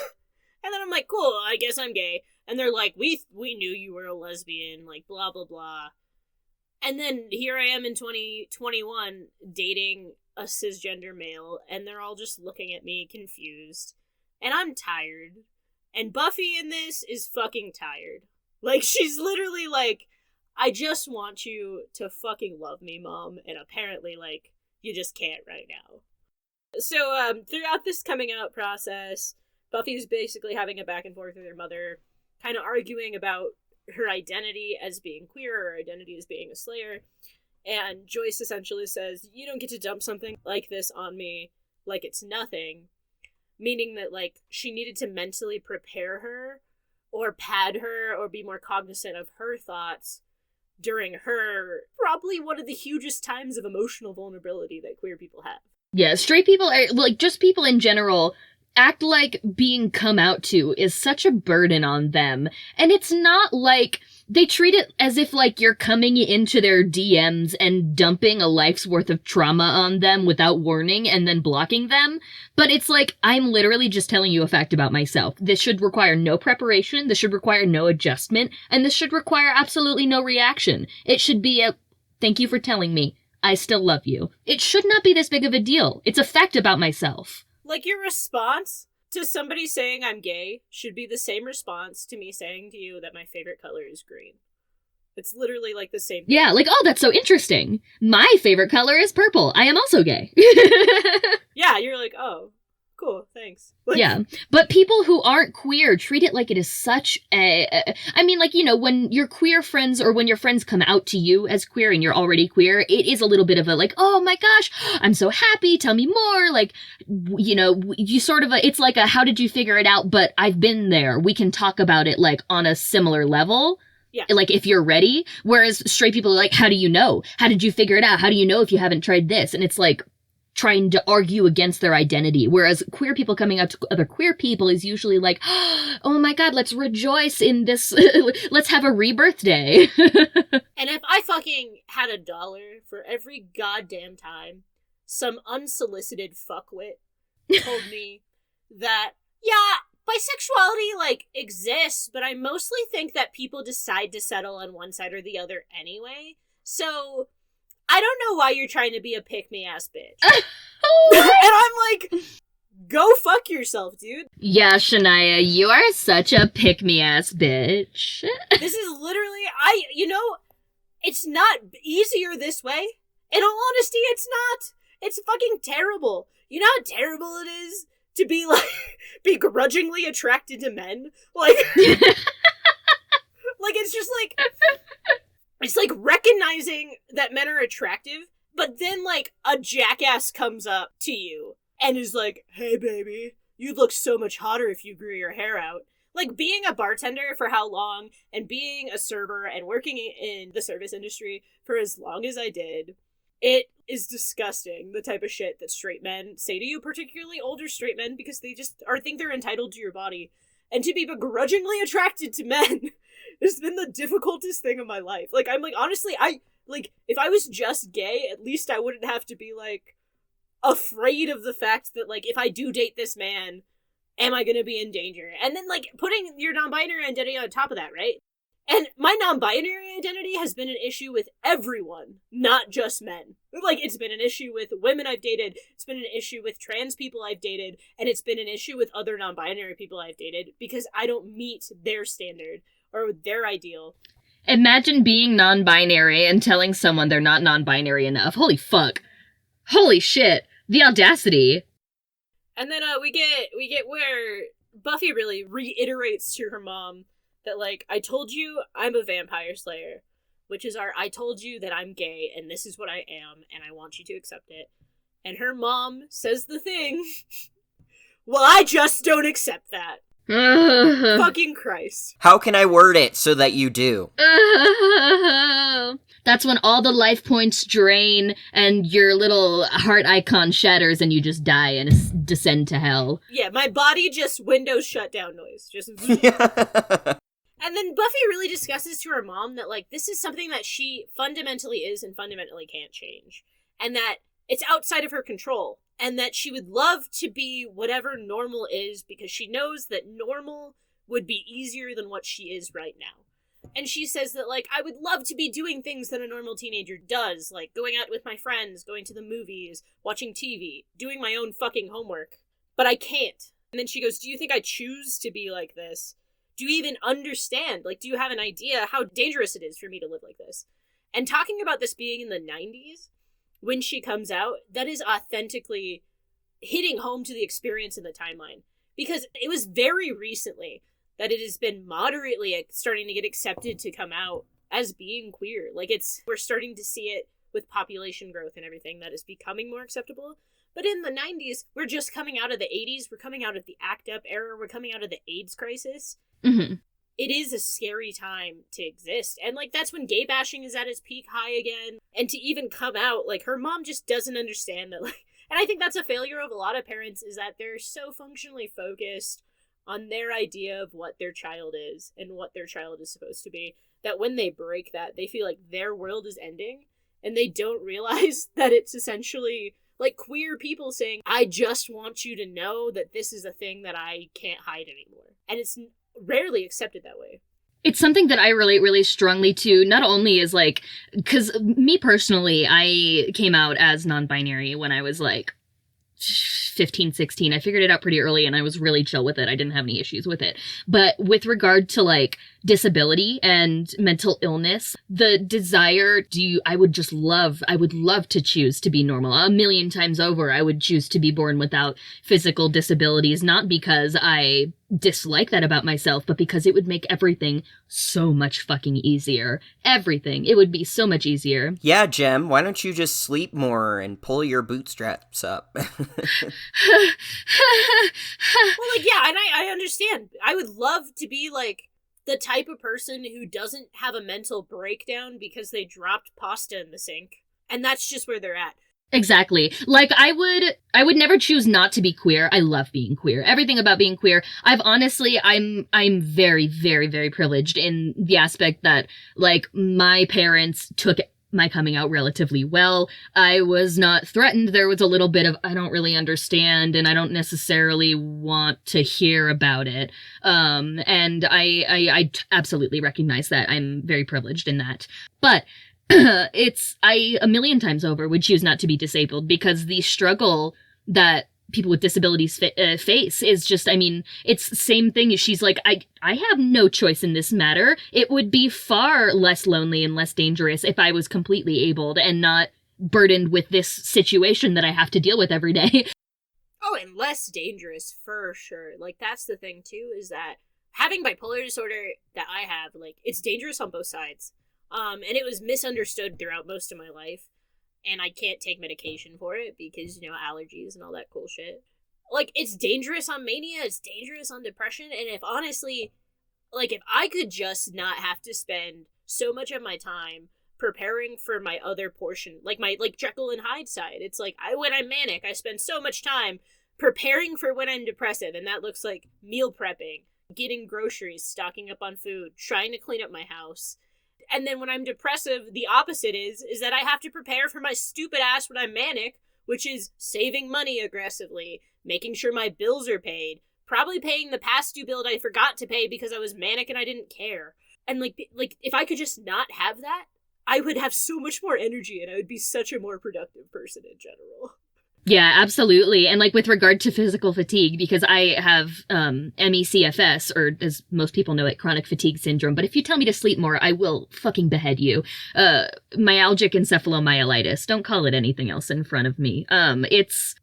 then I'm like, cool, I guess I'm gay. And they're like, we knew you were a lesbian, like, blah, blah, blah. And then here I am in 2021 dating a cisgender male, and they're all just looking at me confused. And I'm tired. And Buffy in this is fucking tired. Like, she's literally like, I just want you to fucking love me, Mom. And apparently, like, you just can't right now. So, throughout this coming out process, Buffy's basically having a back and forth with her mother, kind of arguing about her identity as being queer, or her identity as being a slayer. And Joyce essentially says, you don't get to dump something like this on me like it's nothing. Meaning that, like, she needed to mentally prepare her, or pad her, or be more cognizant of her thoughts during her, probably one of the hugest times of emotional vulnerability that queer people have. Yeah, straight people, are, like, just people in general, act like being come out to is such a burden on them. And it's not like they treat it as if like you're coming into their DMs and dumping a life's worth of trauma on them without warning and then blocking them. But it's like, I'm literally just telling you a fact about myself. This should require no preparation. This should require no adjustment. And this should require absolutely no reaction. It should be a, thank you for telling me. I still love you. It should not be this big of a deal. It's a fact about myself. Like, your response to somebody saying I'm gay should be the same response to me saying to you that my favorite color is green. It's literally like the same thing. Yeah, like, oh, that's so interesting. My favorite color is purple. I am also gay. Yeah, you're like, oh, cool, thanks. Like, yeah, but people who aren't queer treat it like it is such a... I mean, like, you know, when your queer friends or when your friends come out to you as queer and you're already queer, it is a little bit of a, like, oh my gosh, I'm so happy, tell me more. Like, you know, you sort of, it's like a, how did you figure it out? But I've been there. We can talk about it, like, on a similar level. Yeah. Like, if you're ready. Whereas straight people are like, how do you know? How did you figure it out? How do you know if you haven't tried this? And it's like trying to argue against their identity. Whereas queer people coming out to other queer people is usually like, oh my god, let's rejoice in this. Let's have a rebirth day. And if I fucking had $1 for every goddamn time some unsolicited fuckwit told me that, yeah, bisexuality, like, exists, but I mostly think that people decide to settle on one side or the other anyway. So, I don't know why you're trying to be a pick-me-ass bitch. And I'm like, go fuck yourself, dude. Yeah, Shania, you are such a pick-me-ass bitch. This is literally, it's not easier this way. In all honesty, it's not. It's fucking terrible. You know how terrible it is to be, like, begrudgingly attracted to men? Like, like, it's just, like, it's, like, recognizing that men are attractive, but then, like, a jackass comes up to you and is like, hey, baby, you'd look so much hotter if you grew your hair out. Like, being a bartender for how long, and being a server, and working in the service industry for as long as I did, it is disgusting, the type of shit that straight men say to you, particularly older straight men, because they just think they're entitled to your body. And to be begrudgingly attracted to men has been the difficultest thing of my life. Like, I'm like, honestly, if I was just gay, at least I wouldn't have to be, like, afraid of the fact that, like, if I do date this man, am I gonna be in danger? And then, like, putting your non-binary identity on top of that, right? And my non-binary identity has been an issue with everyone, not just men. Like, it's been an issue with women I've dated, it's been an issue with trans people I've dated, and it's been an issue with other non-binary people I've dated, because I don't meet their standard or their ideal. Imagine being non-binary and telling someone they're not non-binary enough. Holy fuck. Holy shit. The audacity. And then we get where Buffy really reiterates to her mom that, like, I told you I'm a vampire slayer, which is I told you that I'm gay, and this is what I am, and I want you to accept it. And her mom says the thing, well, I just don't accept that. Fucking Christ. How can I word it so that you do? That's when all the life points drain and your little heart icon shatters and you just die and descend to hell. Yeah, my body just Windows shutdown noise. Just... And then Buffy really discusses to her mom that, like, this is something that she fundamentally is and fundamentally can't change. And that it's outside of her control. And that she would love to be whatever normal is because she knows that normal would be easier than what she is right now. And she says that, like, I would love to be doing things that a normal teenager does, like going out with my friends, going to the movies, watching TV, doing my own fucking homework. But I can't. And then she goes, do you think I choose to be like this? Do you even understand? Like, do you have an idea how dangerous it is for me to live like this? And talking about this being in the 90s, when she comes out, that is authentically hitting home to the experience in the timeline. Because it was very recently that it has been moderately starting to get accepted to come out as being queer. Like, we're starting to see it with population growth and everything that is becoming more acceptable. But in the 90s, we're just coming out of the 80s, we're coming out of the ACT UP era, we're coming out of the AIDS crisis. Mm-hmm. It is a scary time to exist. And, like, that's when gay bashing is at its peak high again. And to even come out, like, her mom just doesn't understand that, like, And I think that's a failure of a lot of parents, is that they're so functionally focused on their idea of what their child is and what their child is supposed to be, that when they break that, they feel like their world is ending, and they don't realize that it's essentially like queer people saying, I just want you to know that this is a thing that I can't hide anymore. And it's rarely accepted that way. It's something that I relate really strongly to, not only is like, because me personally, I came out as non-binary when I was like 15, 16. I figured it out pretty early and I was really chill with it. I didn't have any issues with it. But with regard to like disability and mental illness, the desire I would love to choose to be normal. A million times over, I would choose to be born without physical disabilities, not because I dislike that about myself, but because it would make everything so much fucking easier. Everything. It would be so much easier. Yeah, Jem, why don't you just sleep more and pull your bootstraps up? Well, like, yeah, and I understand. I would love to be, like, the type of person who doesn't have a mental breakdown because they dropped pasta in the sink. And that's just where they're at. Exactly. Like, I would never choose not to be queer. I love being queer. Everything about being queer. I'm very, very, very privileged in the aspect that, like, my parents took my coming out relatively well. I was not threatened. There was a little bit of, I don't really understand, and I don't necessarily want to hear about it. And I absolutely recognize that. I'm very privileged in that. But I a million times over would choose not to be disabled, because the struggle that people with disabilities face is just, I mean, it's the same thing. She's like, I have no choice in this matter. It would be far less lonely and less dangerous if I was completely abled and not burdened with this situation that I have to deal with every day. Oh, and less dangerous, for sure. Like, that's the thing, too, is that having bipolar disorder that I have, like, it's dangerous on both sides. And it was misunderstood throughout most of my life. And I can't take medication for it because, you know, allergies and all that cool shit. Like, it's dangerous on mania, it's dangerous on depression, and if honestly, like, if I could just not have to spend so much of my time preparing for my other portion, like my, like, Jekyll and Hyde side, it's like, when I'm manic, I spend so much time preparing for when I'm depressive, and that looks like meal prepping, getting groceries, stocking up on food, trying to clean up my house. And then when I'm depressive, the opposite is that I have to prepare for my stupid ass when I'm manic, which is saving money aggressively, making sure my bills are paid, probably paying the past due bill that I forgot to pay because I was manic and I didn't care. And like if I could just not have that, I would have so much more energy and I would be such a more productive person in general. Yeah, absolutely. And like with regard to physical fatigue, because I have MECFS, or as most people know it, chronic fatigue syndrome. But if you tell me to sleep more, I will fucking behead you. Myalgic encephalomyelitis. Don't call it anything else in front of me. It's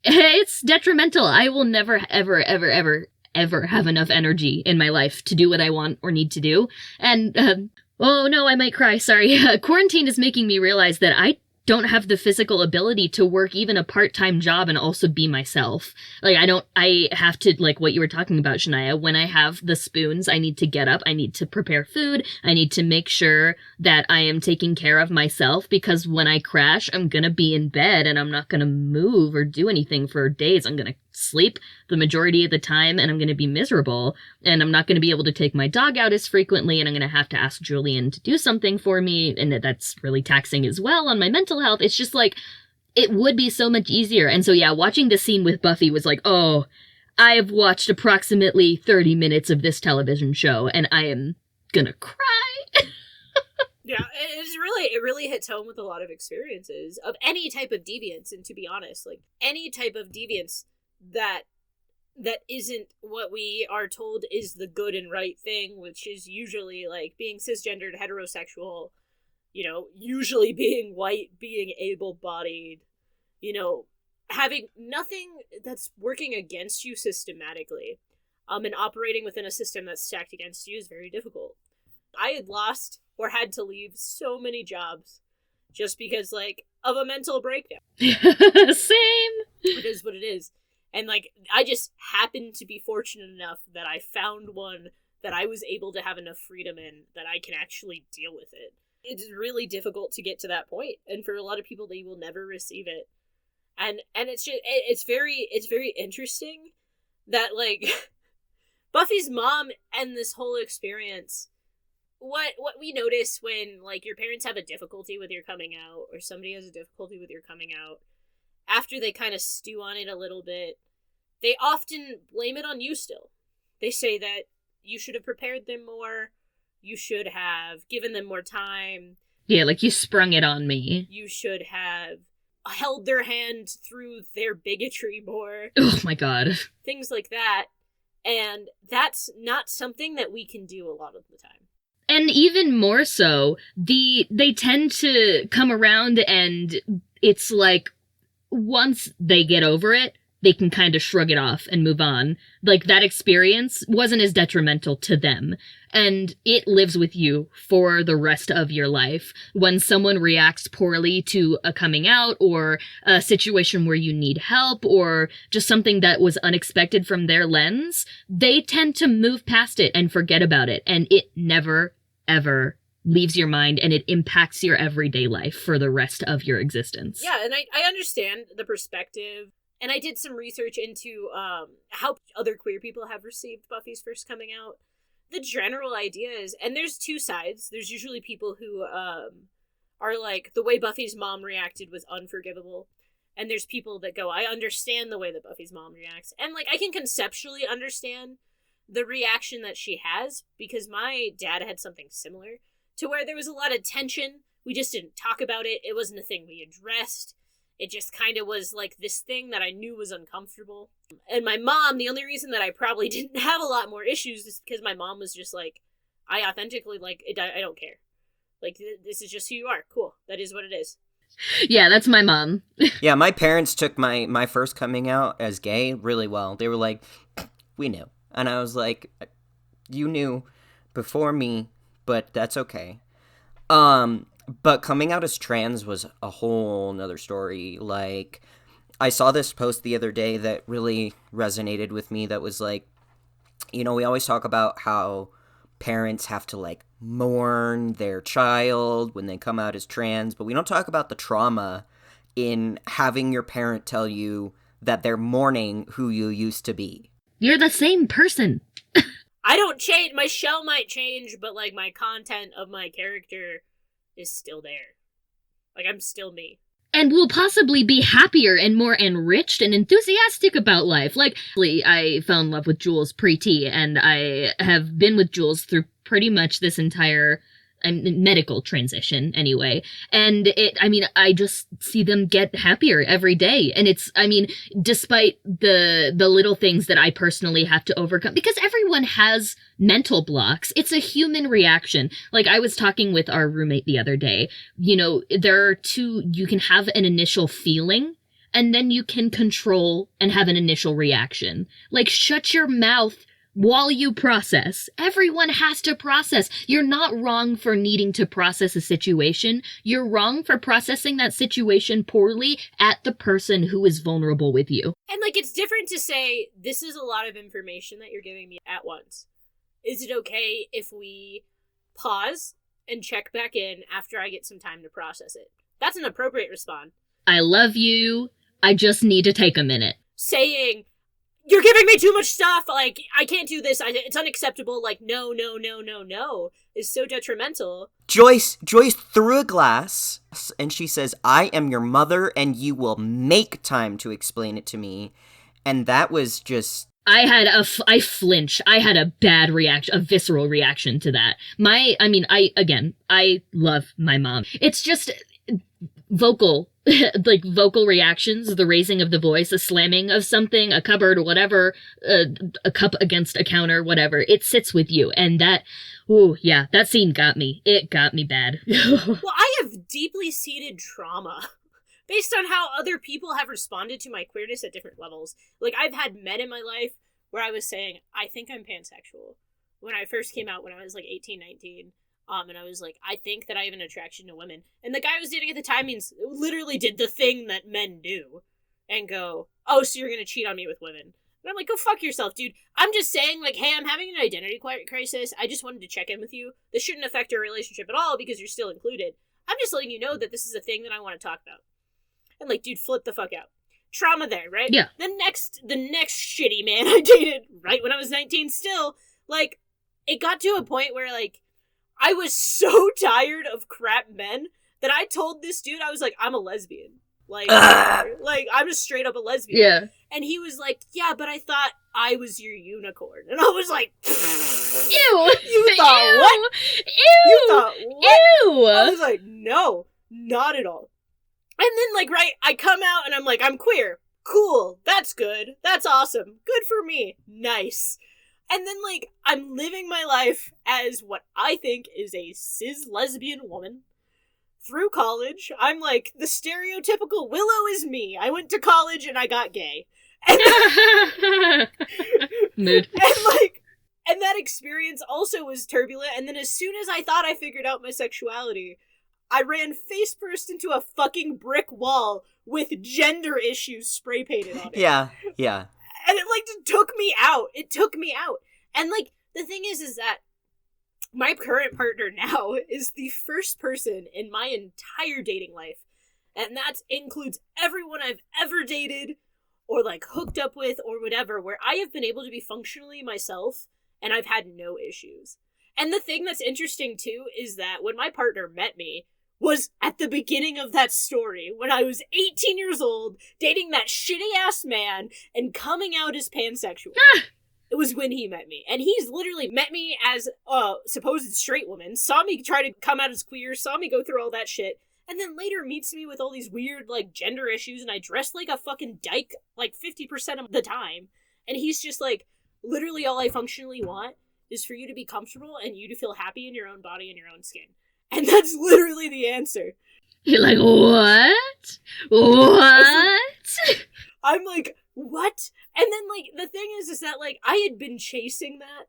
detrimental. I will never, ever, ever, ever, ever have enough energy in my life to do what I want or need to do. And oh no, I might cry. Sorry. Quarantine is making me realize that I don't have the physical ability to work even a part-time job and also be myself. Like, I have to, like what you were talking about, Shania, when I have the spoons, I need to get up, I need to prepare food, I need to make sure that I am taking care of myself, because when I crash, I'm gonna be in bed and I'm not gonna move or do anything for days. I'm gonna sleep the majority of the time and I'm gonna be miserable, and I'm not gonna be able to take my dog out as frequently, and I'm gonna have to ask Julian to do something for me, and that's really taxing as well on my mental health. It's just like, it would be so much easier. And so yeah, watching the scene with Buffy was like, oh, I've watched approximately 30 minutes of this television show and I am gonna cry. Yeah, it really hits home with a lot of experiences of any type of deviance. And to be honest, like, any type of deviance that isn't what we are told is the good and right thing, which is usually like being cisgendered, heterosexual, you know, usually being white, being able-bodied, you know, having nothing that's working against you systematically, and operating within a system that's stacked against you is very difficult. I had lost or had to leave so many jobs just because, like, of a mental breakdown. Same! It is what it is. And, like, I just happened to be fortunate enough that I found one that I was able to have enough freedom in that I can actually deal with it. It's really difficult to get to that point, and for a lot of people, they will never receive it And it's just, it's very interesting that, like, Buffy's mom and this whole experience, what we notice when, like, your parents have a difficulty with your coming out, or somebody has a difficulty with your coming out, after they kind of stew on it a little bit, they often blame it on you still. They say that you should have prepared them more, you should have given them more time. Yeah, like, you sprung it on me. You should have held their hand through their bigotry more. Oh my god. Things like that. And that's not something that we can do a lot of the time. And even more so, they tend to come around, and it's like, once they get over it, they can kind of shrug it off and move on. Like, that experience wasn't as detrimental to them, and it lives with you for the rest of your life. When someone reacts poorly to a coming out, or a situation where you need help, or just something that was unexpected from their lens, they tend to move past it and forget about it, and it never, ever leaves your mind, and it impacts your everyday life for the rest of your existence. Yeah, and I understand the perspective. And I did some research into how other queer people have received Buffy's first coming out. The general idea is, and there's two sides. There's usually people who are like, the way Buffy's mom reacted was unforgivable. And there's people that go, I understand the way that Buffy's mom reacts. And, like, I can conceptually understand the reaction that she has, because my dad had something similar, to where there was a lot of tension. We just didn't talk about it. It wasn't a thing we addressed. It just kind of was, like, this thing that I knew was uncomfortable. And my mom, the only reason that I probably didn't have a lot more issues is because my mom was just like, I authentically, like, I don't care. Like, this is just who you are. Cool. That is what it is. Yeah, that's my mom. Yeah, my parents took my first coming out as gay really well. They were like, we knew. And I was like, you knew before me, but that's okay. But coming out as trans was a whole nother story. Like, I saw this post the other day that really resonated with me, that was like, you know, we always talk about how parents have to, like, mourn their child when they come out as trans, but we don't talk about the trauma in having your parent tell you that they're mourning who you used to be. You're the same person. I don't change. My shell might change, but, like, my content of my character is still there. Like, I'm still me. And will possibly be happier and more enriched and enthusiastic about life. Like, I fell in love with Jules pre-T, and I have been with Jules through pretty much this entire medical transition anyway. And I just see them get happier every day. And despite the little things that I personally have to overcome, because everyone has mental blocks. It's a human reaction. Like, I was talking with our roommate the other day, you know, you can have an initial feeling, and then you can control and have an initial reaction. Like, shut your mouth while you process. Everyone has to process. You're not wrong for needing to process a situation. You're wrong for processing that situation poorly at the person who is vulnerable with you. And, like, it's different to say, this is a lot of information that you're giving me at once. Is it okay if we pause and check back in after I get some time to process it? That's an appropriate response. I love you. I just need to take a minute. Saying, you're giving me too much stuff, like, I can't do this, it's unacceptable, like, no, is so detrimental. Joyce threw a glass, and she says, I am your mother, and you will make time to explain it to me. And that was just... I flinch. I had a bad reaction, a visceral reaction to that. I love my mom. It's just vocal reactions, the raising of the voice, a slamming of something, a cupboard, or whatever, a cup against a counter, whatever. It sits with you. And that scene got me. It got me bad. Well, I have deeply seated trauma based on how other people have responded to my queerness at different levels. Like, I've had men in my life where I was saying, I think I'm pansexual. When I first came out, when I was like 18, 19, and I was like, I think that I have an attraction to women. And the guy I was dating at the time literally did the thing that men do and go, oh, so you're going to cheat on me with women. And I'm like, go fuck yourself, dude. I'm just saying, like, hey, I'm having an identity crisis. I just wanted to check in with you. This shouldn't affect our relationship at all because you're still included. I'm just letting you know that this is a thing that I want to talk about. And, like, dude, flip the fuck out. trauma there, right? Yeah. The next shitty man I dated, right when I was 19 still, like, it got to a point where, like, I was so tired of crap men that I told this dude, I was like, I'm a lesbian. Like, I'm just straight up a lesbian. Yeah. And he was like, yeah, but I thought I was your unicorn. And I was like, ew. You thought Ew. what? Ew. You thought what? Ew. I was like, no, not at all. And then, like, right, I come out and I'm like, I'm queer. Cool. That's good. That's awesome. Good for me. Nice. And then, like, I'm living my life as what I think is a cis lesbian woman. Through college, I'm like, the stereotypical Willow is me. I went to college and I got gay. And Mood. And that experience also was turbulent. And then as soon as I thought I figured out my sexuality, I ran face first into a fucking brick wall with gender issues spray painted on it. Yeah. And it, like, took me out. It took me out. And, like, the thing is that my current partner now is the first person in my entire dating life, and that includes everyone I've ever dated or, like, hooked up with or whatever, where I have been able to be functionally myself and I've had no issues. And the thing that's interesting, too, is that when my partner met me was at the beginning of that story, when I was 18 years old, dating that shitty-ass man and coming out as pansexual. It was when he met me. And he's literally met me as a supposed straight woman, saw me try to come out as queer, saw me go through all that shit, and then later meets me with all these weird, like, gender issues, and I dress like a fucking dyke, like, 50% of the time. And he's just like, literally all I functionally want is for you to be comfortable and you to feel happy in your own body and your own skin. And that's literally the answer. You're like, what? What? I'm like, what? And then, like, the thing is that, like, I had been chasing that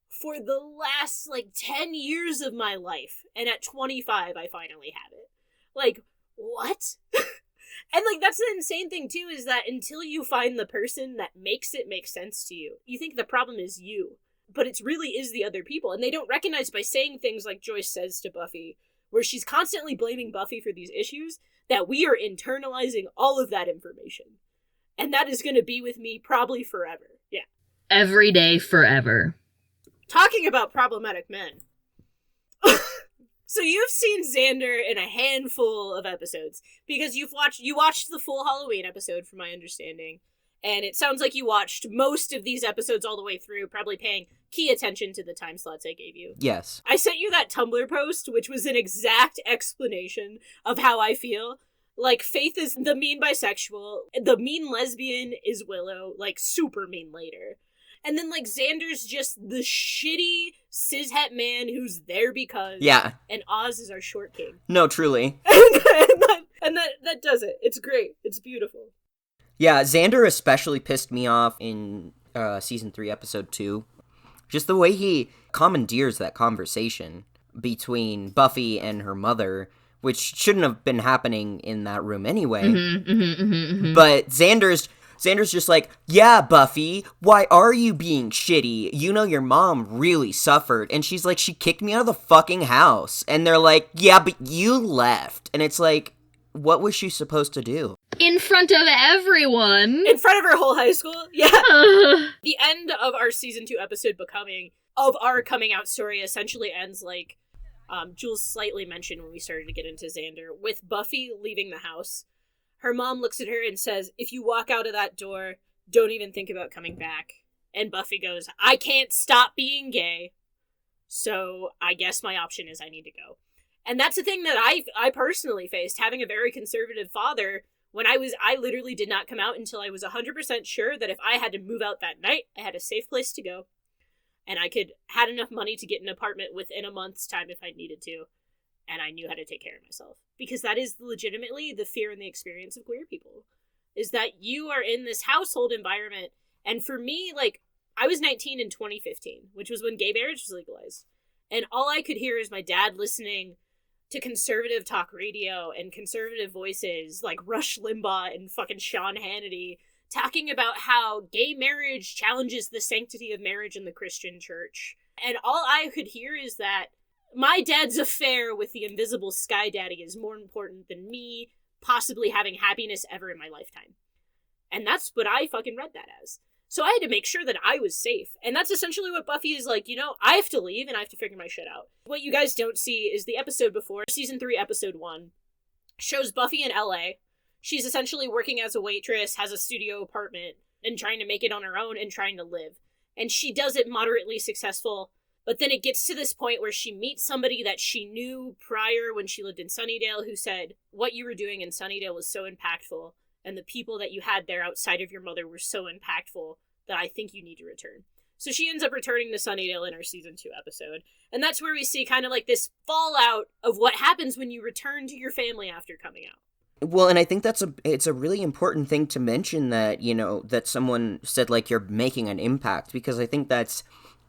for the last, like, 10 years of my life. And at 25, I finally have it. Like, what? And, like, that's the insane thing, too, is that until you find the person that makes it make sense to you, you think the problem is you. But it really is the other people. And they don't recognize by saying things like Joyce says to Buffy, where she's constantly blaming Buffy for these issues, that we are internalizing all of that information. And that is going to be with me probably forever. Yeah. Every day, forever. Talking about problematic men. So you've seen Xander in a handful of episodes, because you watched the full Halloween episode, from my understanding. And it sounds like you watched most of these episodes all the way through, probably paying key attention to the time slots I gave you. Yes. I sent you that Tumblr post, which was an exact explanation of how I feel. Like, Faith is the mean bisexual, the mean lesbian is Willow, like, super mean later. And then, like, Xander's just the shitty cishet man who's there because. Yeah. And Oz is our short king. No, truly. and that does it. It's great. It's beautiful. Yeah, Xander especially pissed me off in season 3, episode 2. Just the way he commandeers that conversation between Buffy and her mother, which shouldn't have been happening in that room anyway. But Xander's just like, yeah, Buffy, why are you being shitty? You know your mom really suffered. And she's like, she kicked me out of the fucking house. And they're like, yeah, but you left. And it's like, what was she supposed to do? In front of everyone. In front of her whole high school? Yeah. The end of our season 2 episode of our coming out story essentially ends like Jules slightly mentioned when we started to get into Xander, with Buffy leaving the house. Her mom looks at her and says, if you walk out of that door, don't even think about coming back. And Buffy goes, I can't stop being gay, so I guess my option is I need to go. And that's the thing that I personally faced, having a very conservative father. When I literally did not come out until I was 100% sure that if I had to move out that night, I had a safe place to go. And I had enough money to get an apartment within a month's time if I needed to. And I knew how to take care of myself. Because that is legitimately the fear and the experience of queer people. Is that you are in this household environment. And for me, like, I was 19 in 2015, which was when gay marriage was legalized. And all I could hear is my dad listening to conservative talk radio and conservative voices like Rush Limbaugh and fucking Sean Hannity talking about how gay marriage challenges the sanctity of marriage in the Christian church. And all I could hear is that my dad's affair with the invisible sky daddy is more important than me possibly having happiness ever in my lifetime. And that's what I fucking read that as. So I had to make sure that I was safe. And that's essentially what Buffy is like, I have to leave and I have to figure my shit out. What you guys don't see is the episode before, season 3, episode 1, shows Buffy in LA. She's essentially working as a waitress, has a studio apartment, and trying to make it on her own and trying to live. And she does it moderately successful, but then it gets to this point where she meets somebody that she knew prior when she lived in Sunnydale who said, what you were doing in Sunnydale was so impactful, and the people that you had there outside of your mother were so impactful that I think you need to return. So she ends up returning to Sunnydale in our season 2 episode. And that's where we see kind of like this fallout of what happens when you return to your family after coming out. Well, and I think it's a really important thing to mention that, that someone said, like, you're making an impact, because I think that's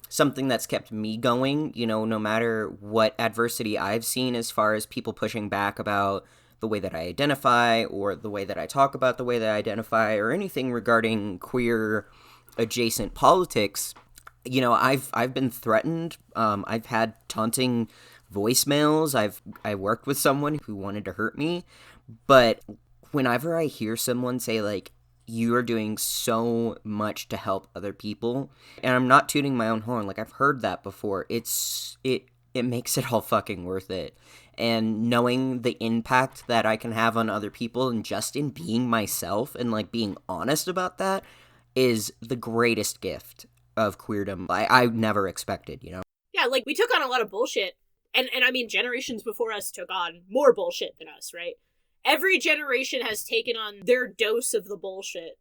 something that's kept me going, no matter what adversity I've seen as far as people pushing back about the way that I identify or the way that I talk about the way that I identify or anything regarding queer adjacent politics. I've been threatened. I've had taunting voicemails. I worked with someone who wanted to hurt me. But whenever I hear someone say, like, you are doing so much to help other people, and I'm not tooting my own horn, like, I've heard that before, it makes it all fucking worth it. And knowing the impact that I can have on other people and just in being myself and, like, being honest about that is the greatest gift of queerdom I never expected, Yeah, like, we took on a lot of bullshit, and I mean, generations before us took on more bullshit than us, right? Every generation has taken on their dose of the bullshit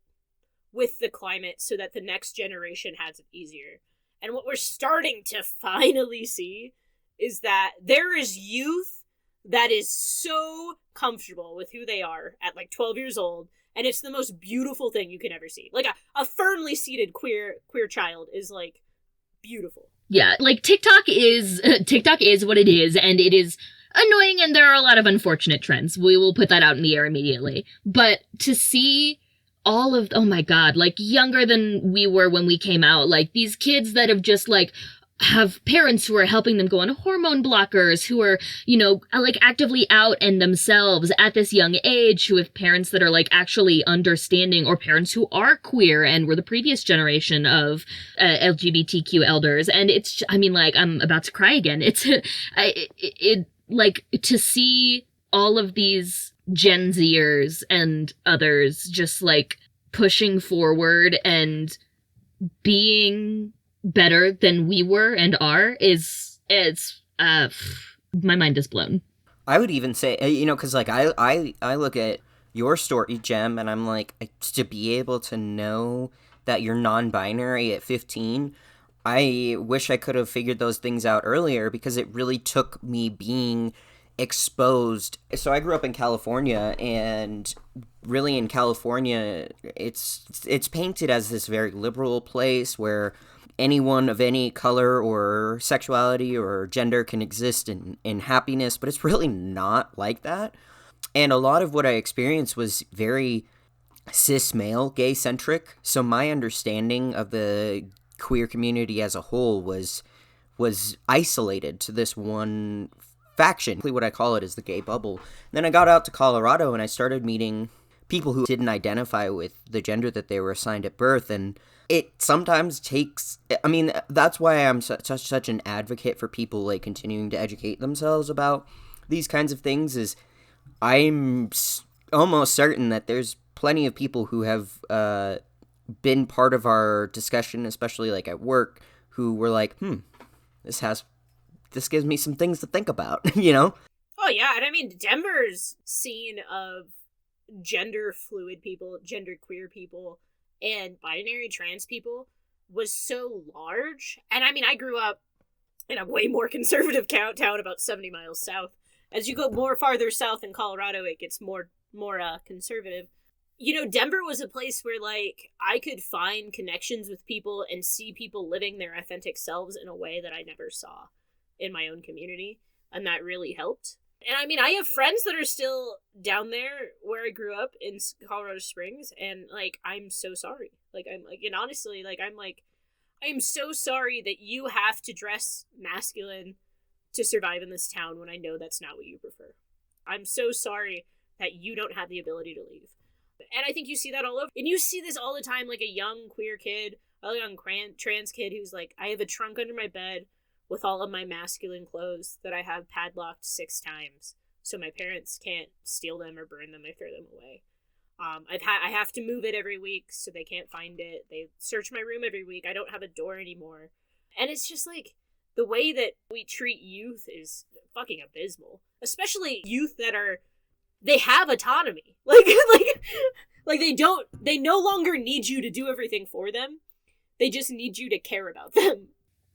with the climate so that the next generation has it easier. And what we're starting to finally see is that there is youth that is so comfortable with who they are at like 12 years old, and it's the most beautiful thing you can ever see. Like a firmly seated queer child is like beautiful. Yeah, like TikTok is what it is, and it is annoying, and there are a lot of unfortunate trends. We will put that out in the air immediately. But to see all of, oh my god, like younger than we were when we came out, like these kids that have just like have parents who are helping them go on hormone blockers, who are, like actively out and themselves at this young age, who have parents that are like actually understanding, or parents who are queer and were the previous generation of LGBTQ elders. And it's, I mean, like, I'm about to cry again. It's, like, to see all of these Gen Zers and others just like pushing forward and being better than we were and are my mind is blown. I would even say, because like I look at your story, Jem, and I'm like, to be able to know that you're non-binary at 15, I wish I could have figured those things out earlier, because it really took me being exposed. So I grew up in California, and really in California, it's painted as this very liberal place where anyone of any color or sexuality or gender can exist in happiness, but it's really not like that. And a lot of what I experienced was very cis male, gay centric. So my understanding of the queer community as a whole was isolated to this one faction. What I call it is the gay bubble. Then I got out to Colorado and I started meeting people who didn't identify with the gender that they were assigned at birth, and it sometimes takes, I mean, that's why I'm such an advocate for people like continuing to educate themselves about these kinds of things. Is I'm almost certain that there's plenty of people who have been part of our discussion, especially like at work, who were like, this gives me some things to think about, Oh yeah, and I mean, Denver's scene of gender fluid people, gender queer people, and binary trans people was so large. And I mean, I grew up in a way more conservative town about 70 miles south. As you go more farther south in Colorado, it gets more conservative. Denver was a place where, like, I could find connections with people and see people living their authentic selves in a way that I never saw in my own community. And that really helped. And I mean, I have friends that are still down there where I grew up in Colorado Springs, and like, I'm so sorry. Like, I'm like, and honestly, like, I'm so sorry that you have to dress masculine to survive in this town when I know that's not what you prefer. I'm so sorry that you don't have the ability to leave. And I think you see that all over. And you see this all the time, like a young queer kid, a young trans kid who's like, I have a trunk under my bed with all of my masculine clothes that I have padlocked 6 times, so my parents can't steal them or burn them or throw them away. I have to move it every week so they can't find it. They search my room every week. I don't have a door anymore. And it's just like, the way that we treat youth is fucking abysmal. Especially youth that they have autonomy. Like they no longer need you to do everything for them. They just need you to care about them.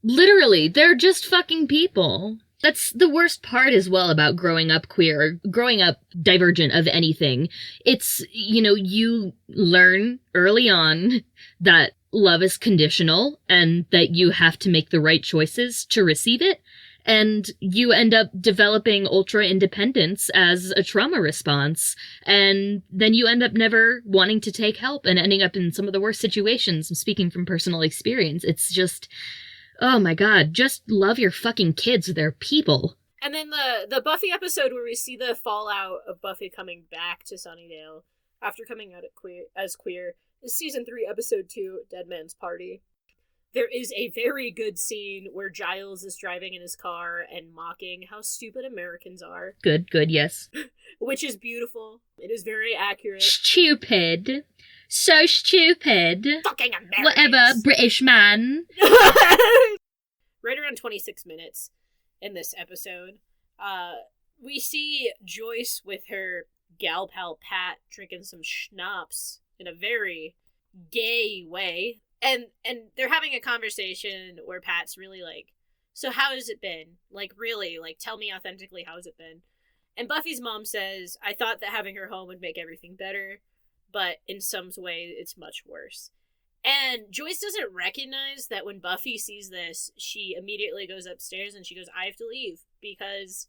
Literally, they're just fucking people. That's the worst part as well about growing up queer, growing up divergent of anything. It's, you learn early on that love is conditional and that you have to make the right choices to receive it. And you end up developing ultra independence as a trauma response. And then you end up never wanting to take help and ending up in some of the worst situations. I'm speaking from personal experience. It's just, oh my God, just love your fucking kids. They're people. And then the Buffy episode where we see the fallout of Buffy coming back to Sunnydale after coming out as queer is season 3, episode 2, Dead Man's Party. There is a very good scene where Giles is driving in his car and mocking how stupid Americans are. Good, yes. Which is beautiful. It is very accurate. Stupid. So stupid. Fucking Americans. Whatever, British man. Right around 26 minutes in this episode, we see Joyce with her gal pal Pat drinking some schnapps in a very gay way. And they're having a conversation where Pat's really like, so how has it been? Like, really, like, tell me authentically, how has it been? And Buffy's mom says, I thought that having her home would make everything better, but in some way, it's much worse. And Joyce doesn't recognize that when Buffy sees this, she immediately goes upstairs and she goes, I have to leave because,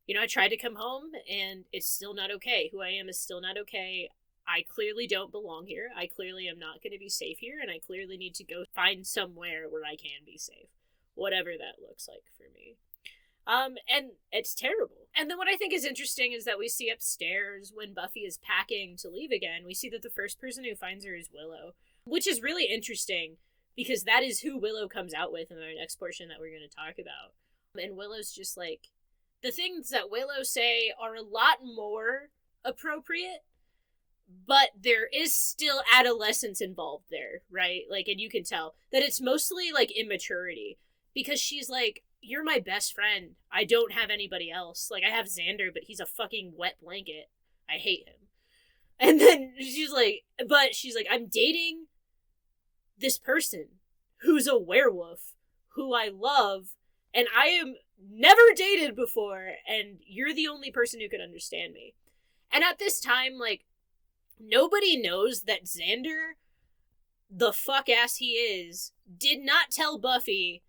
I tried to come home and it's still not okay. Who I am is still not okay. I clearly don't belong here. I clearly am not going to be safe here, and I clearly need to go find somewhere where I can be safe. Whatever that looks like for me. And it's terrible. And then what I think is interesting is that we see upstairs when Buffy is packing to leave again, we see that the first person who finds her is Willow, which is really interesting because that is who Willow comes out with in our next portion that we're going to talk about. And Willow's just like, the things that Willow say are a lot more appropriate, but there is still adolescence involved there, right? Like, and you can tell that it's mostly, like, immaturity. Because she's like, you're my best friend. I don't have anybody else. Like, I have Xander, but he's a fucking wet blanket. I hate him. And then she's like, I'm dating this person who's a werewolf, who I love, and I am never dated before, and you're the only person who can understand me. And at this time, like, nobody knows that Xander, the fuck ass he is, did not tell Buffy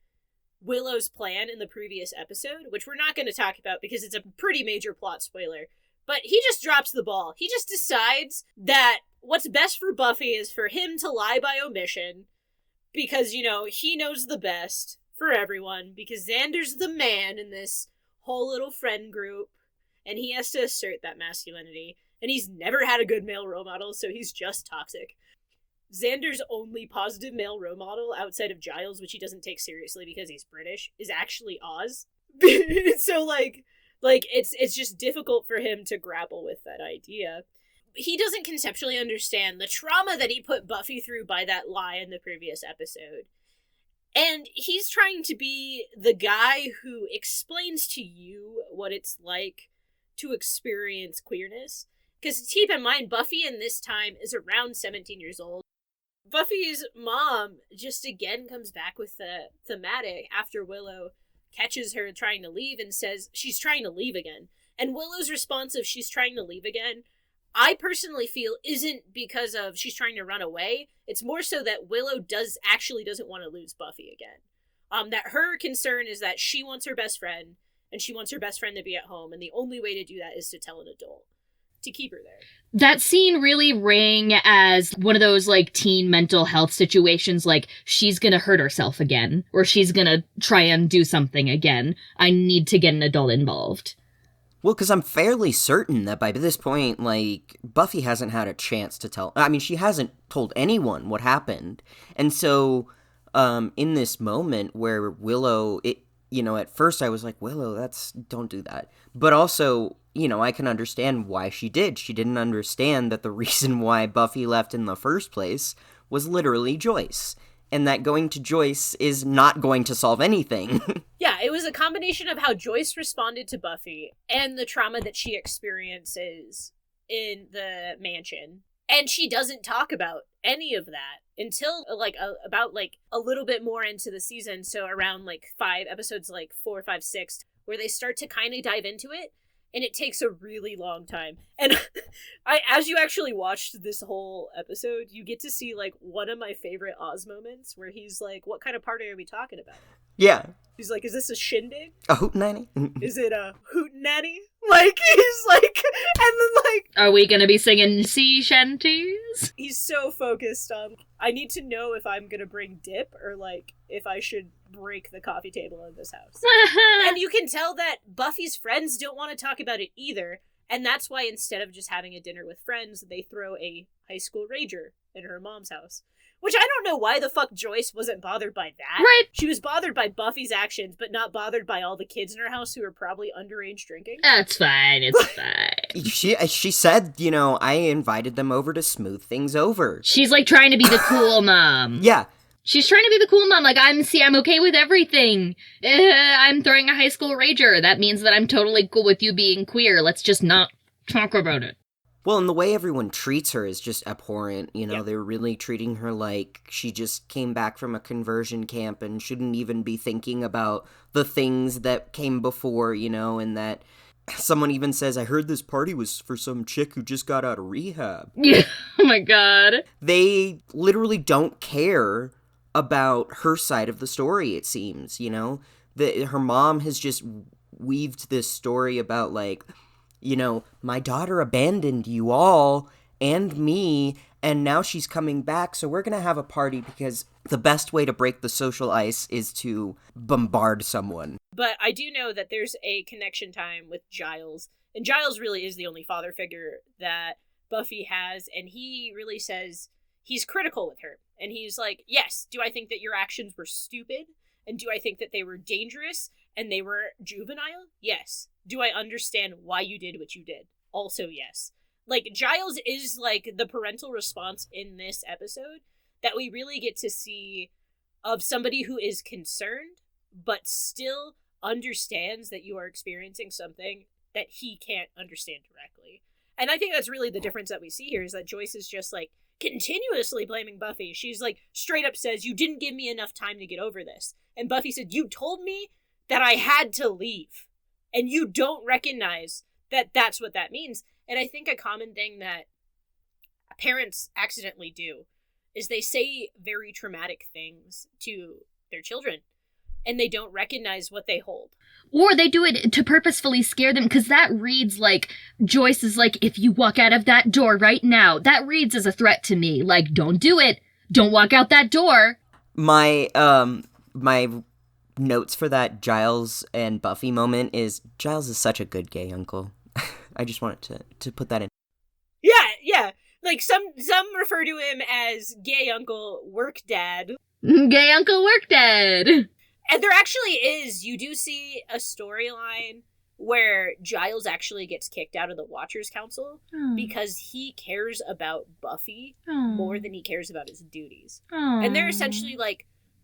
Willow's plan in the previous episode, which we're not going to talk about because it's a pretty major plot spoiler. But he just drops the ball. He just decides that what's best for Buffy is for him to lie by omission because, he knows the best for everyone because Xander's the man in this whole little friend group and he has to assert that masculinity. And he's never had a good male role model, so he's just toxic. Xander's only positive male role model outside of Giles, which he doesn't take seriously because he's British, is actually Oz. So, it's just difficult for him to grapple with that idea. He doesn't conceptually understand the trauma that he put Buffy through by that lie in the previous episode. And he's trying to be the guy who explains to you what it's like to experience queerness. Because keep in mind, Buffy in this time is around 17 years old. Buffy's mom just again comes back with the thematic after Willow catches her trying to leave and says she's trying to leave again. And Willow's response of she's trying to leave again, I personally feel isn't because of she's trying to run away. It's more so that Willow doesn't want to lose Buffy again. That her concern is that she wants her best friend and she wants her best friend to be at home. And the only way to do that is to tell an adult to keep her there. That scene really rang as one of those, teen mental health situations, she's gonna hurt herself again, or she's gonna try and do something again. I need to get an adult involved. Well, because I'm fairly certain that by this point, like, Buffy hasn't had a chance to tell. I mean, she hasn't told anyone what happened. And so, in this moment where Willow, at first I was like, Willow, don't do that. But also, I can understand why she did. She didn't understand that the reason why Buffy left in the first place was literally Joyce. And that going to Joyce is not going to solve anything. Yeah, it was a combination of how Joyce responded to Buffy and the trauma that she experiences in the mansion. And she doesn't talk about any of that until about a little bit more into the season. So around 5 episodes, 4, 5, 6, where they start to kind of dive into it. And it takes a really long time. And as you actually watched this whole episode, you get to see one of my favorite Oz moments where he's like, what kind of party are we talking about? Yeah. He's like, is this a shindig? A hootenanny? Is it a hootenanny? He's like, and then are we gonna be singing sea shanties? He's so focused on, I need to know if I'm gonna bring dip or if I should break the coffee table in this house. And you can tell that Buffy's friends don't want to talk about it either. And that's why instead of just having a dinner with friends, they throw a high school rager in her mom's house. Which I don't know why the fuck Joyce wasn't bothered by that. Right. She was bothered by Buffy's actions, but not bothered by all the kids in her house who are probably underage drinking. That's fine. It's fine. She said, I invited them over to smooth things over. She's trying to be the cool mom. Yeah. She's trying to be the cool mom. I'm okay with everything. I'm throwing a high school rager. That means that I'm totally cool with you being queer. Let's just not talk about it. Well, and the way everyone treats her is just abhorrent. Yeah. They're really treating her like she just came back from a conversion camp and shouldn't even be thinking about the things that came before, and that someone even says, I heard this party was for some chick who just got out of rehab. Yeah. Oh my god. They literally don't care about her side of the story, it seems, her mom has just weaved this story about my daughter abandoned you all and me, and now she's coming back, so we're gonna have a party because the best way to break the social ice is to bombard someone. But I do know that there's a connection time with Giles, and Giles really is the only father figure that Buffy has, and he really says he's critical with her. And he's like, yes, do I think that your actions were stupid? And do I think that they were dangerous and they were juvenile? Yes. Do I understand why you did what you did? Also, yes. Giles is the parental response in this episode that we really get to see of somebody who is concerned, but still understands that you are experiencing something that he can't understand directly. And I think that's really the difference that we see here is that Joyce is just continuously blaming Buffy. She's straight up says, you didn't give me enough time to get over this. And Buffy said, you told me that I had to leave. And you don't recognize that that's what that means. And I think a common thing that parents accidentally do is they say very traumatic things to their children. And they don't recognize what they hold. Or they do it to purposefully scare them, because that reads Joyce is if you walk out of that door right now, that reads as a threat to me. Don't do it. Don't walk out that door. My notes for that Giles and Buffy moment is Giles is such a good gay uncle. I just wanted to put that in. Yeah. Some refer to him as gay uncle work dad. Gay uncle work dad. And there actually is, you do see a storyline where Giles actually gets kicked out of the Watchers Council because he cares about Buffy more than he cares about his duties. And they're essentially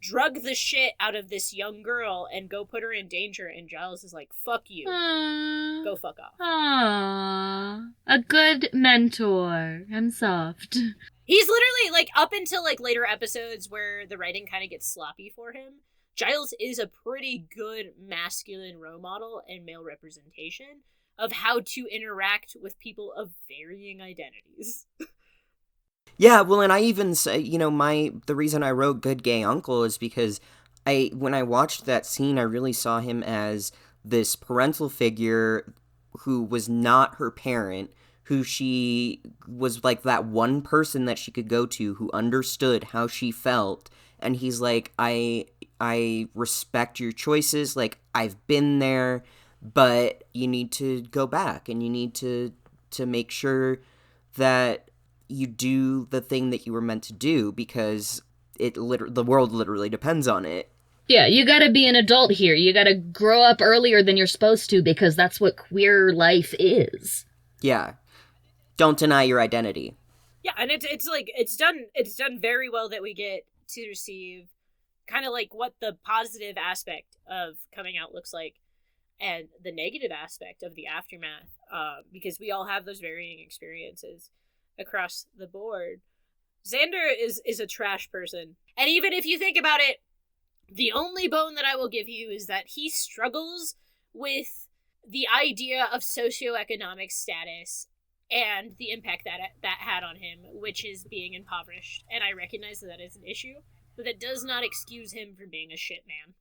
drug the shit out of this young girl and go put her in danger, and Giles is like, fuck you. Go fuck off. Aww. A good mentor. I'm soft. He's literally, up until, later episodes where the writing kind of gets sloppy for him, Giles is a pretty good masculine role model and male representation of how to interact with people of varying identities. Yeah, well, and I even say, the reason I wrote Good Gay Uncle is because when I watched that scene, I really saw him as this parental figure who was not her parent, who she was that one person that she could go to who understood how she felt. And he's like, I respect your choices. I've been there. but you need to go back and you need to make sure that you do the thing that you were meant to do, because the world literally depends on it. Yeah, you gotta be an adult here. You gotta grow up earlier than you're supposed to, because that's what queer life is. Yeah. Don't deny your identity. Yeah, and it's like it's done very well that we get to receive kind of like what the positive aspect of coming out looks like and the negative aspect of the aftermath, because we all have those varying experiences across the board. Xander is a trash person, and even if you think about it, the only bone that I will give you is that he struggles with the idea of socioeconomic status and the impact that had on him, which is being impoverished. And I recognize that is an issue, but that does not excuse him from being a shit man.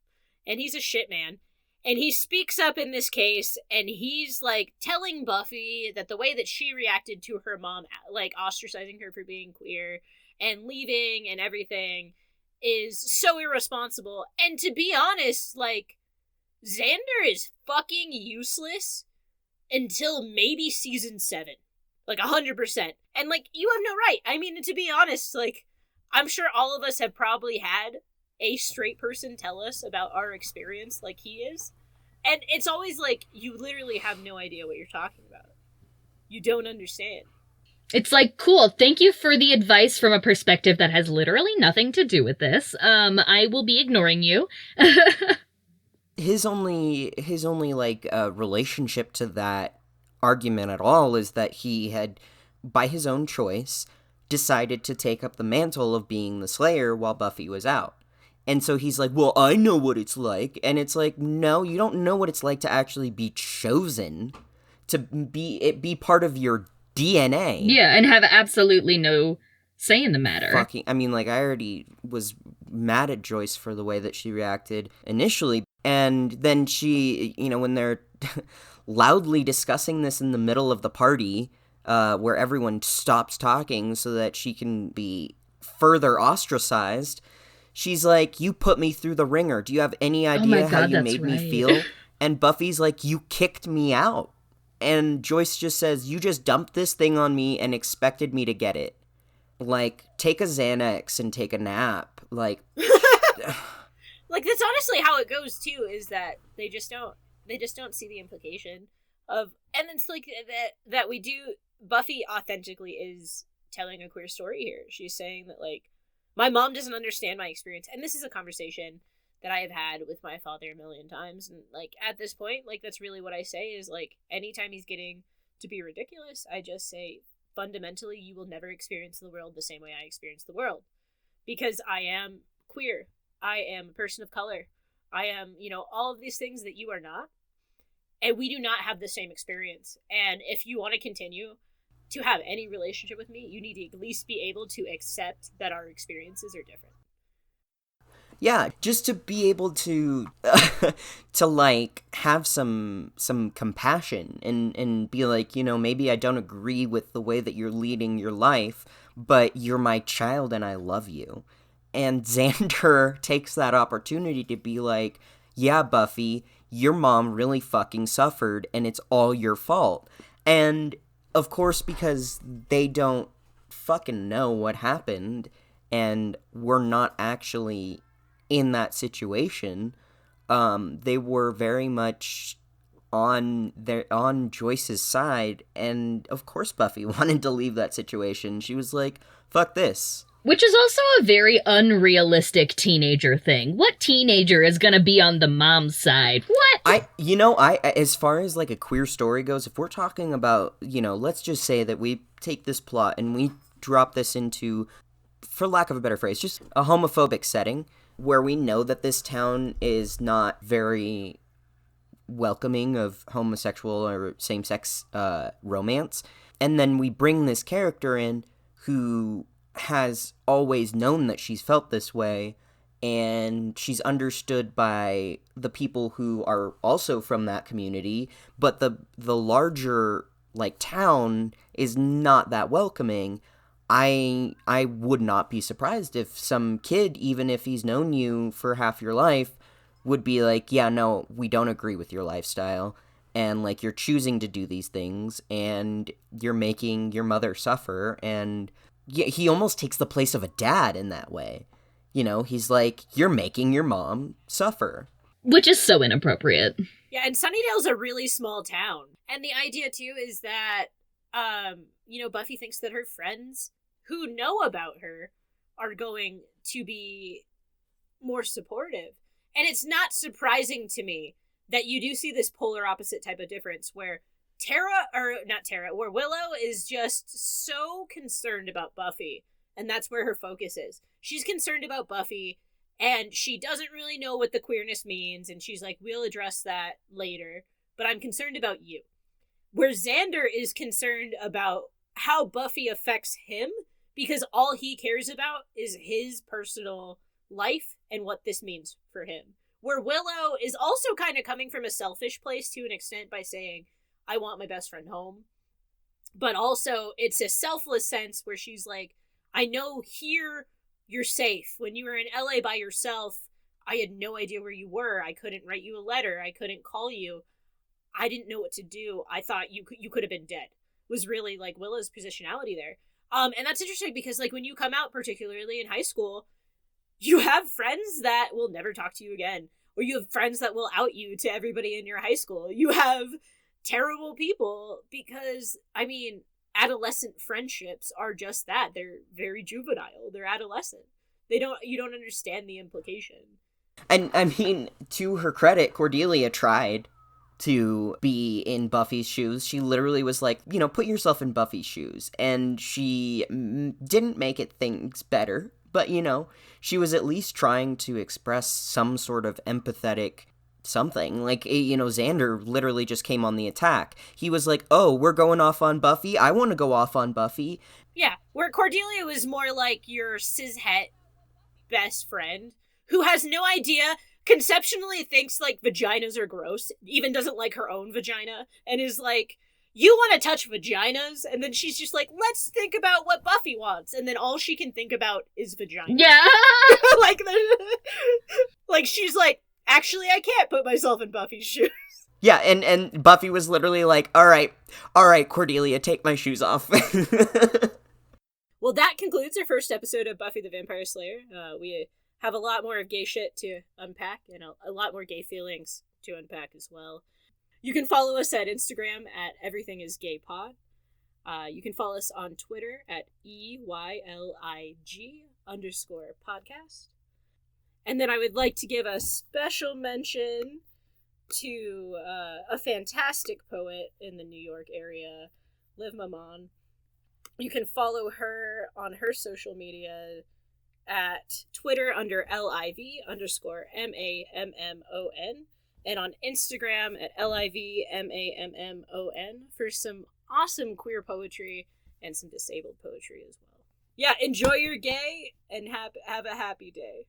And he's a shit man. And he speaks up in this case, and he's, like, telling Buffy that the way that she reacted to her mom, like, ostracizing her for being queer and leaving and everything, is so irresponsible. And to be honest, like, Xander is fucking useless until maybe season 7. Like, 100%. And, like, you have no right. I mean, to be honest, like, I'm sure all of us have probably had a straight person tell us about our experience like he is. And it's always like, you literally have no idea what you're talking about. You don't understand. It's like, cool, thank you for the advice from a perspective that has literally nothing to do with this. I will be ignoring you. His only like relationship to that argument at all is that he had, by his own choice, decided to take up the mantle of being the Slayer while Buffy was out. And so he's like, well, I know what it's like. And it's like, no, you don't know what it's like to actually be chosen, to be part of your DNA. Yeah, and have absolutely no say in the matter. I mean, like, I already was mad at Joyce for the way that she reacted initially. And then she, when they're loudly discussing this in the middle of the party, where everyone stops talking so that she can be further ostracized, she's like, you put me through the ringer. Do you have any idea how you made me feel? And Buffy's like, you kicked me out. And Joyce just says, you just dumped this thing on me and expected me to get it. Like, take a Xanax and take a nap. Like, like, that's honestly how it goes, too, is that they just don't see the implication of, and it's like that we do, Buffy authentically is telling a queer story here. She's saying that, like, my mom doesn't understand my experience, and this is a conversation that I have had with my father a million times, and, like, at this point, like, that's really what I say is, like, anytime he's getting to be ridiculous, I just say, fundamentally, you will never experience the world the same way I experience the world, because I am queer, I am a person of color, I am, all of these things that you are not, and we do not have the same experience, and if you want to continue to have any relationship with me, you need to at least be able to accept that our experiences are different. Yeah, just to be able to to like have some compassion and be like, maybe I don't agree with the way that you're leading your life, but you're my child and I love you. And Xander takes that opportunity to be like, yeah, Buffy, your mom really fucking suffered and it's all your fault. And of course, because they don't fucking know what happened and we're not actually in that situation, they were very much on Joyce's side, and of course Buffy wanted to leave that situation. She was like, fuck this. Which is also a very unrealistic teenager thing. What teenager is gonna be on the mom's side? What? I as far as like a queer story goes, if we're talking about, let's just say that we take this plot and we drop this into, for lack of a better phrase, just a homophobic setting, where we know that this town is not very welcoming of homosexual or same-sex romance, and then we bring this character in who has always known that she's felt this way, and she's understood by the people who are also from that community, but the larger, like, town is not that welcoming. I would not be surprised if some kid, even if he's known you for half your life, would be like, yeah, no, we don't agree with your lifestyle. and like you're choosing to do these things and you're making your mother suffer. And yeah, he almost takes the place of a dad in that way. You know, he's like, you're making your mom suffer. Which is so inappropriate. Yeah, and Sunnydale's a really small town. And the idea, too, is that, Buffy thinks that her friends who know about her are going to be more supportive. And it's not surprising to me that you do see this polar opposite type of difference where where Willow is just so concerned about Buffy, and that's where her focus is. She's concerned about Buffy, and she doesn't really know what the queerness means, and she's like, we'll address that later, but I'm concerned about you. Where Xander is concerned about how Buffy affects him, because all he cares about is his personal life and what this means for him. Where Willow is also kind of coming from a selfish place to an extent by saying, I want my best friend home. But also, it's a selfless sense where she's like, I know here you're safe. When you were in LA by yourself, I had no idea where you were. I couldn't write you a letter. I couldn't call you. I didn't know what to do. I thought you could have been dead. Was really like Willow's positionality there. And that's interesting because like when you come out, particularly in high school, you have friends that will never talk to you again. Or you have friends that will out you to everybody in your high school. You have terrible people because, I mean, adolescent friendships are just that. They're very juvenile. They're adolescent. You don't understand the implication. And I mean, to her credit, Cordelia tried to be in Buffy's shoes. She literally was like, put yourself in Buffy's shoes. And she didn't make it things better. But, she was at least trying to express some sort of empathetic something. Like, Xander literally just came on the attack. He was like, oh, we're going off on Buffy? I want to go off on Buffy. Yeah, where Cordelia was more like your cishet best friend who has no idea, conceptually thinks, like, vaginas are gross, even doesn't like her own vagina, and is like, you want to touch vaginas? And then she's just like, let's think about what Buffy wants. And then all she can think about is vagina. Yeah! like, she's like, actually, I can't put myself in Buffy's shoes. Yeah, and Buffy was literally like, all right, Cordelia, take my shoes off. Well, that concludes our first episode of Buffy the Vampire Slayer. We have a lot more of gay shit to unpack, and a lot more gay feelings to unpack as well. You can follow us at Instagram at everythingisgaypod. You can follow us on Twitter at EYLIG_podcast. And then I would like to give a special mention to a fantastic poet in the New York area, Liv Maman. You can follow her on her social media at Twitter under LIV_MAMMON. And on Instagram at LIVMAMMON for some awesome queer poetry and some disabled poetry as well. Yeah, enjoy your gay and have a happy day.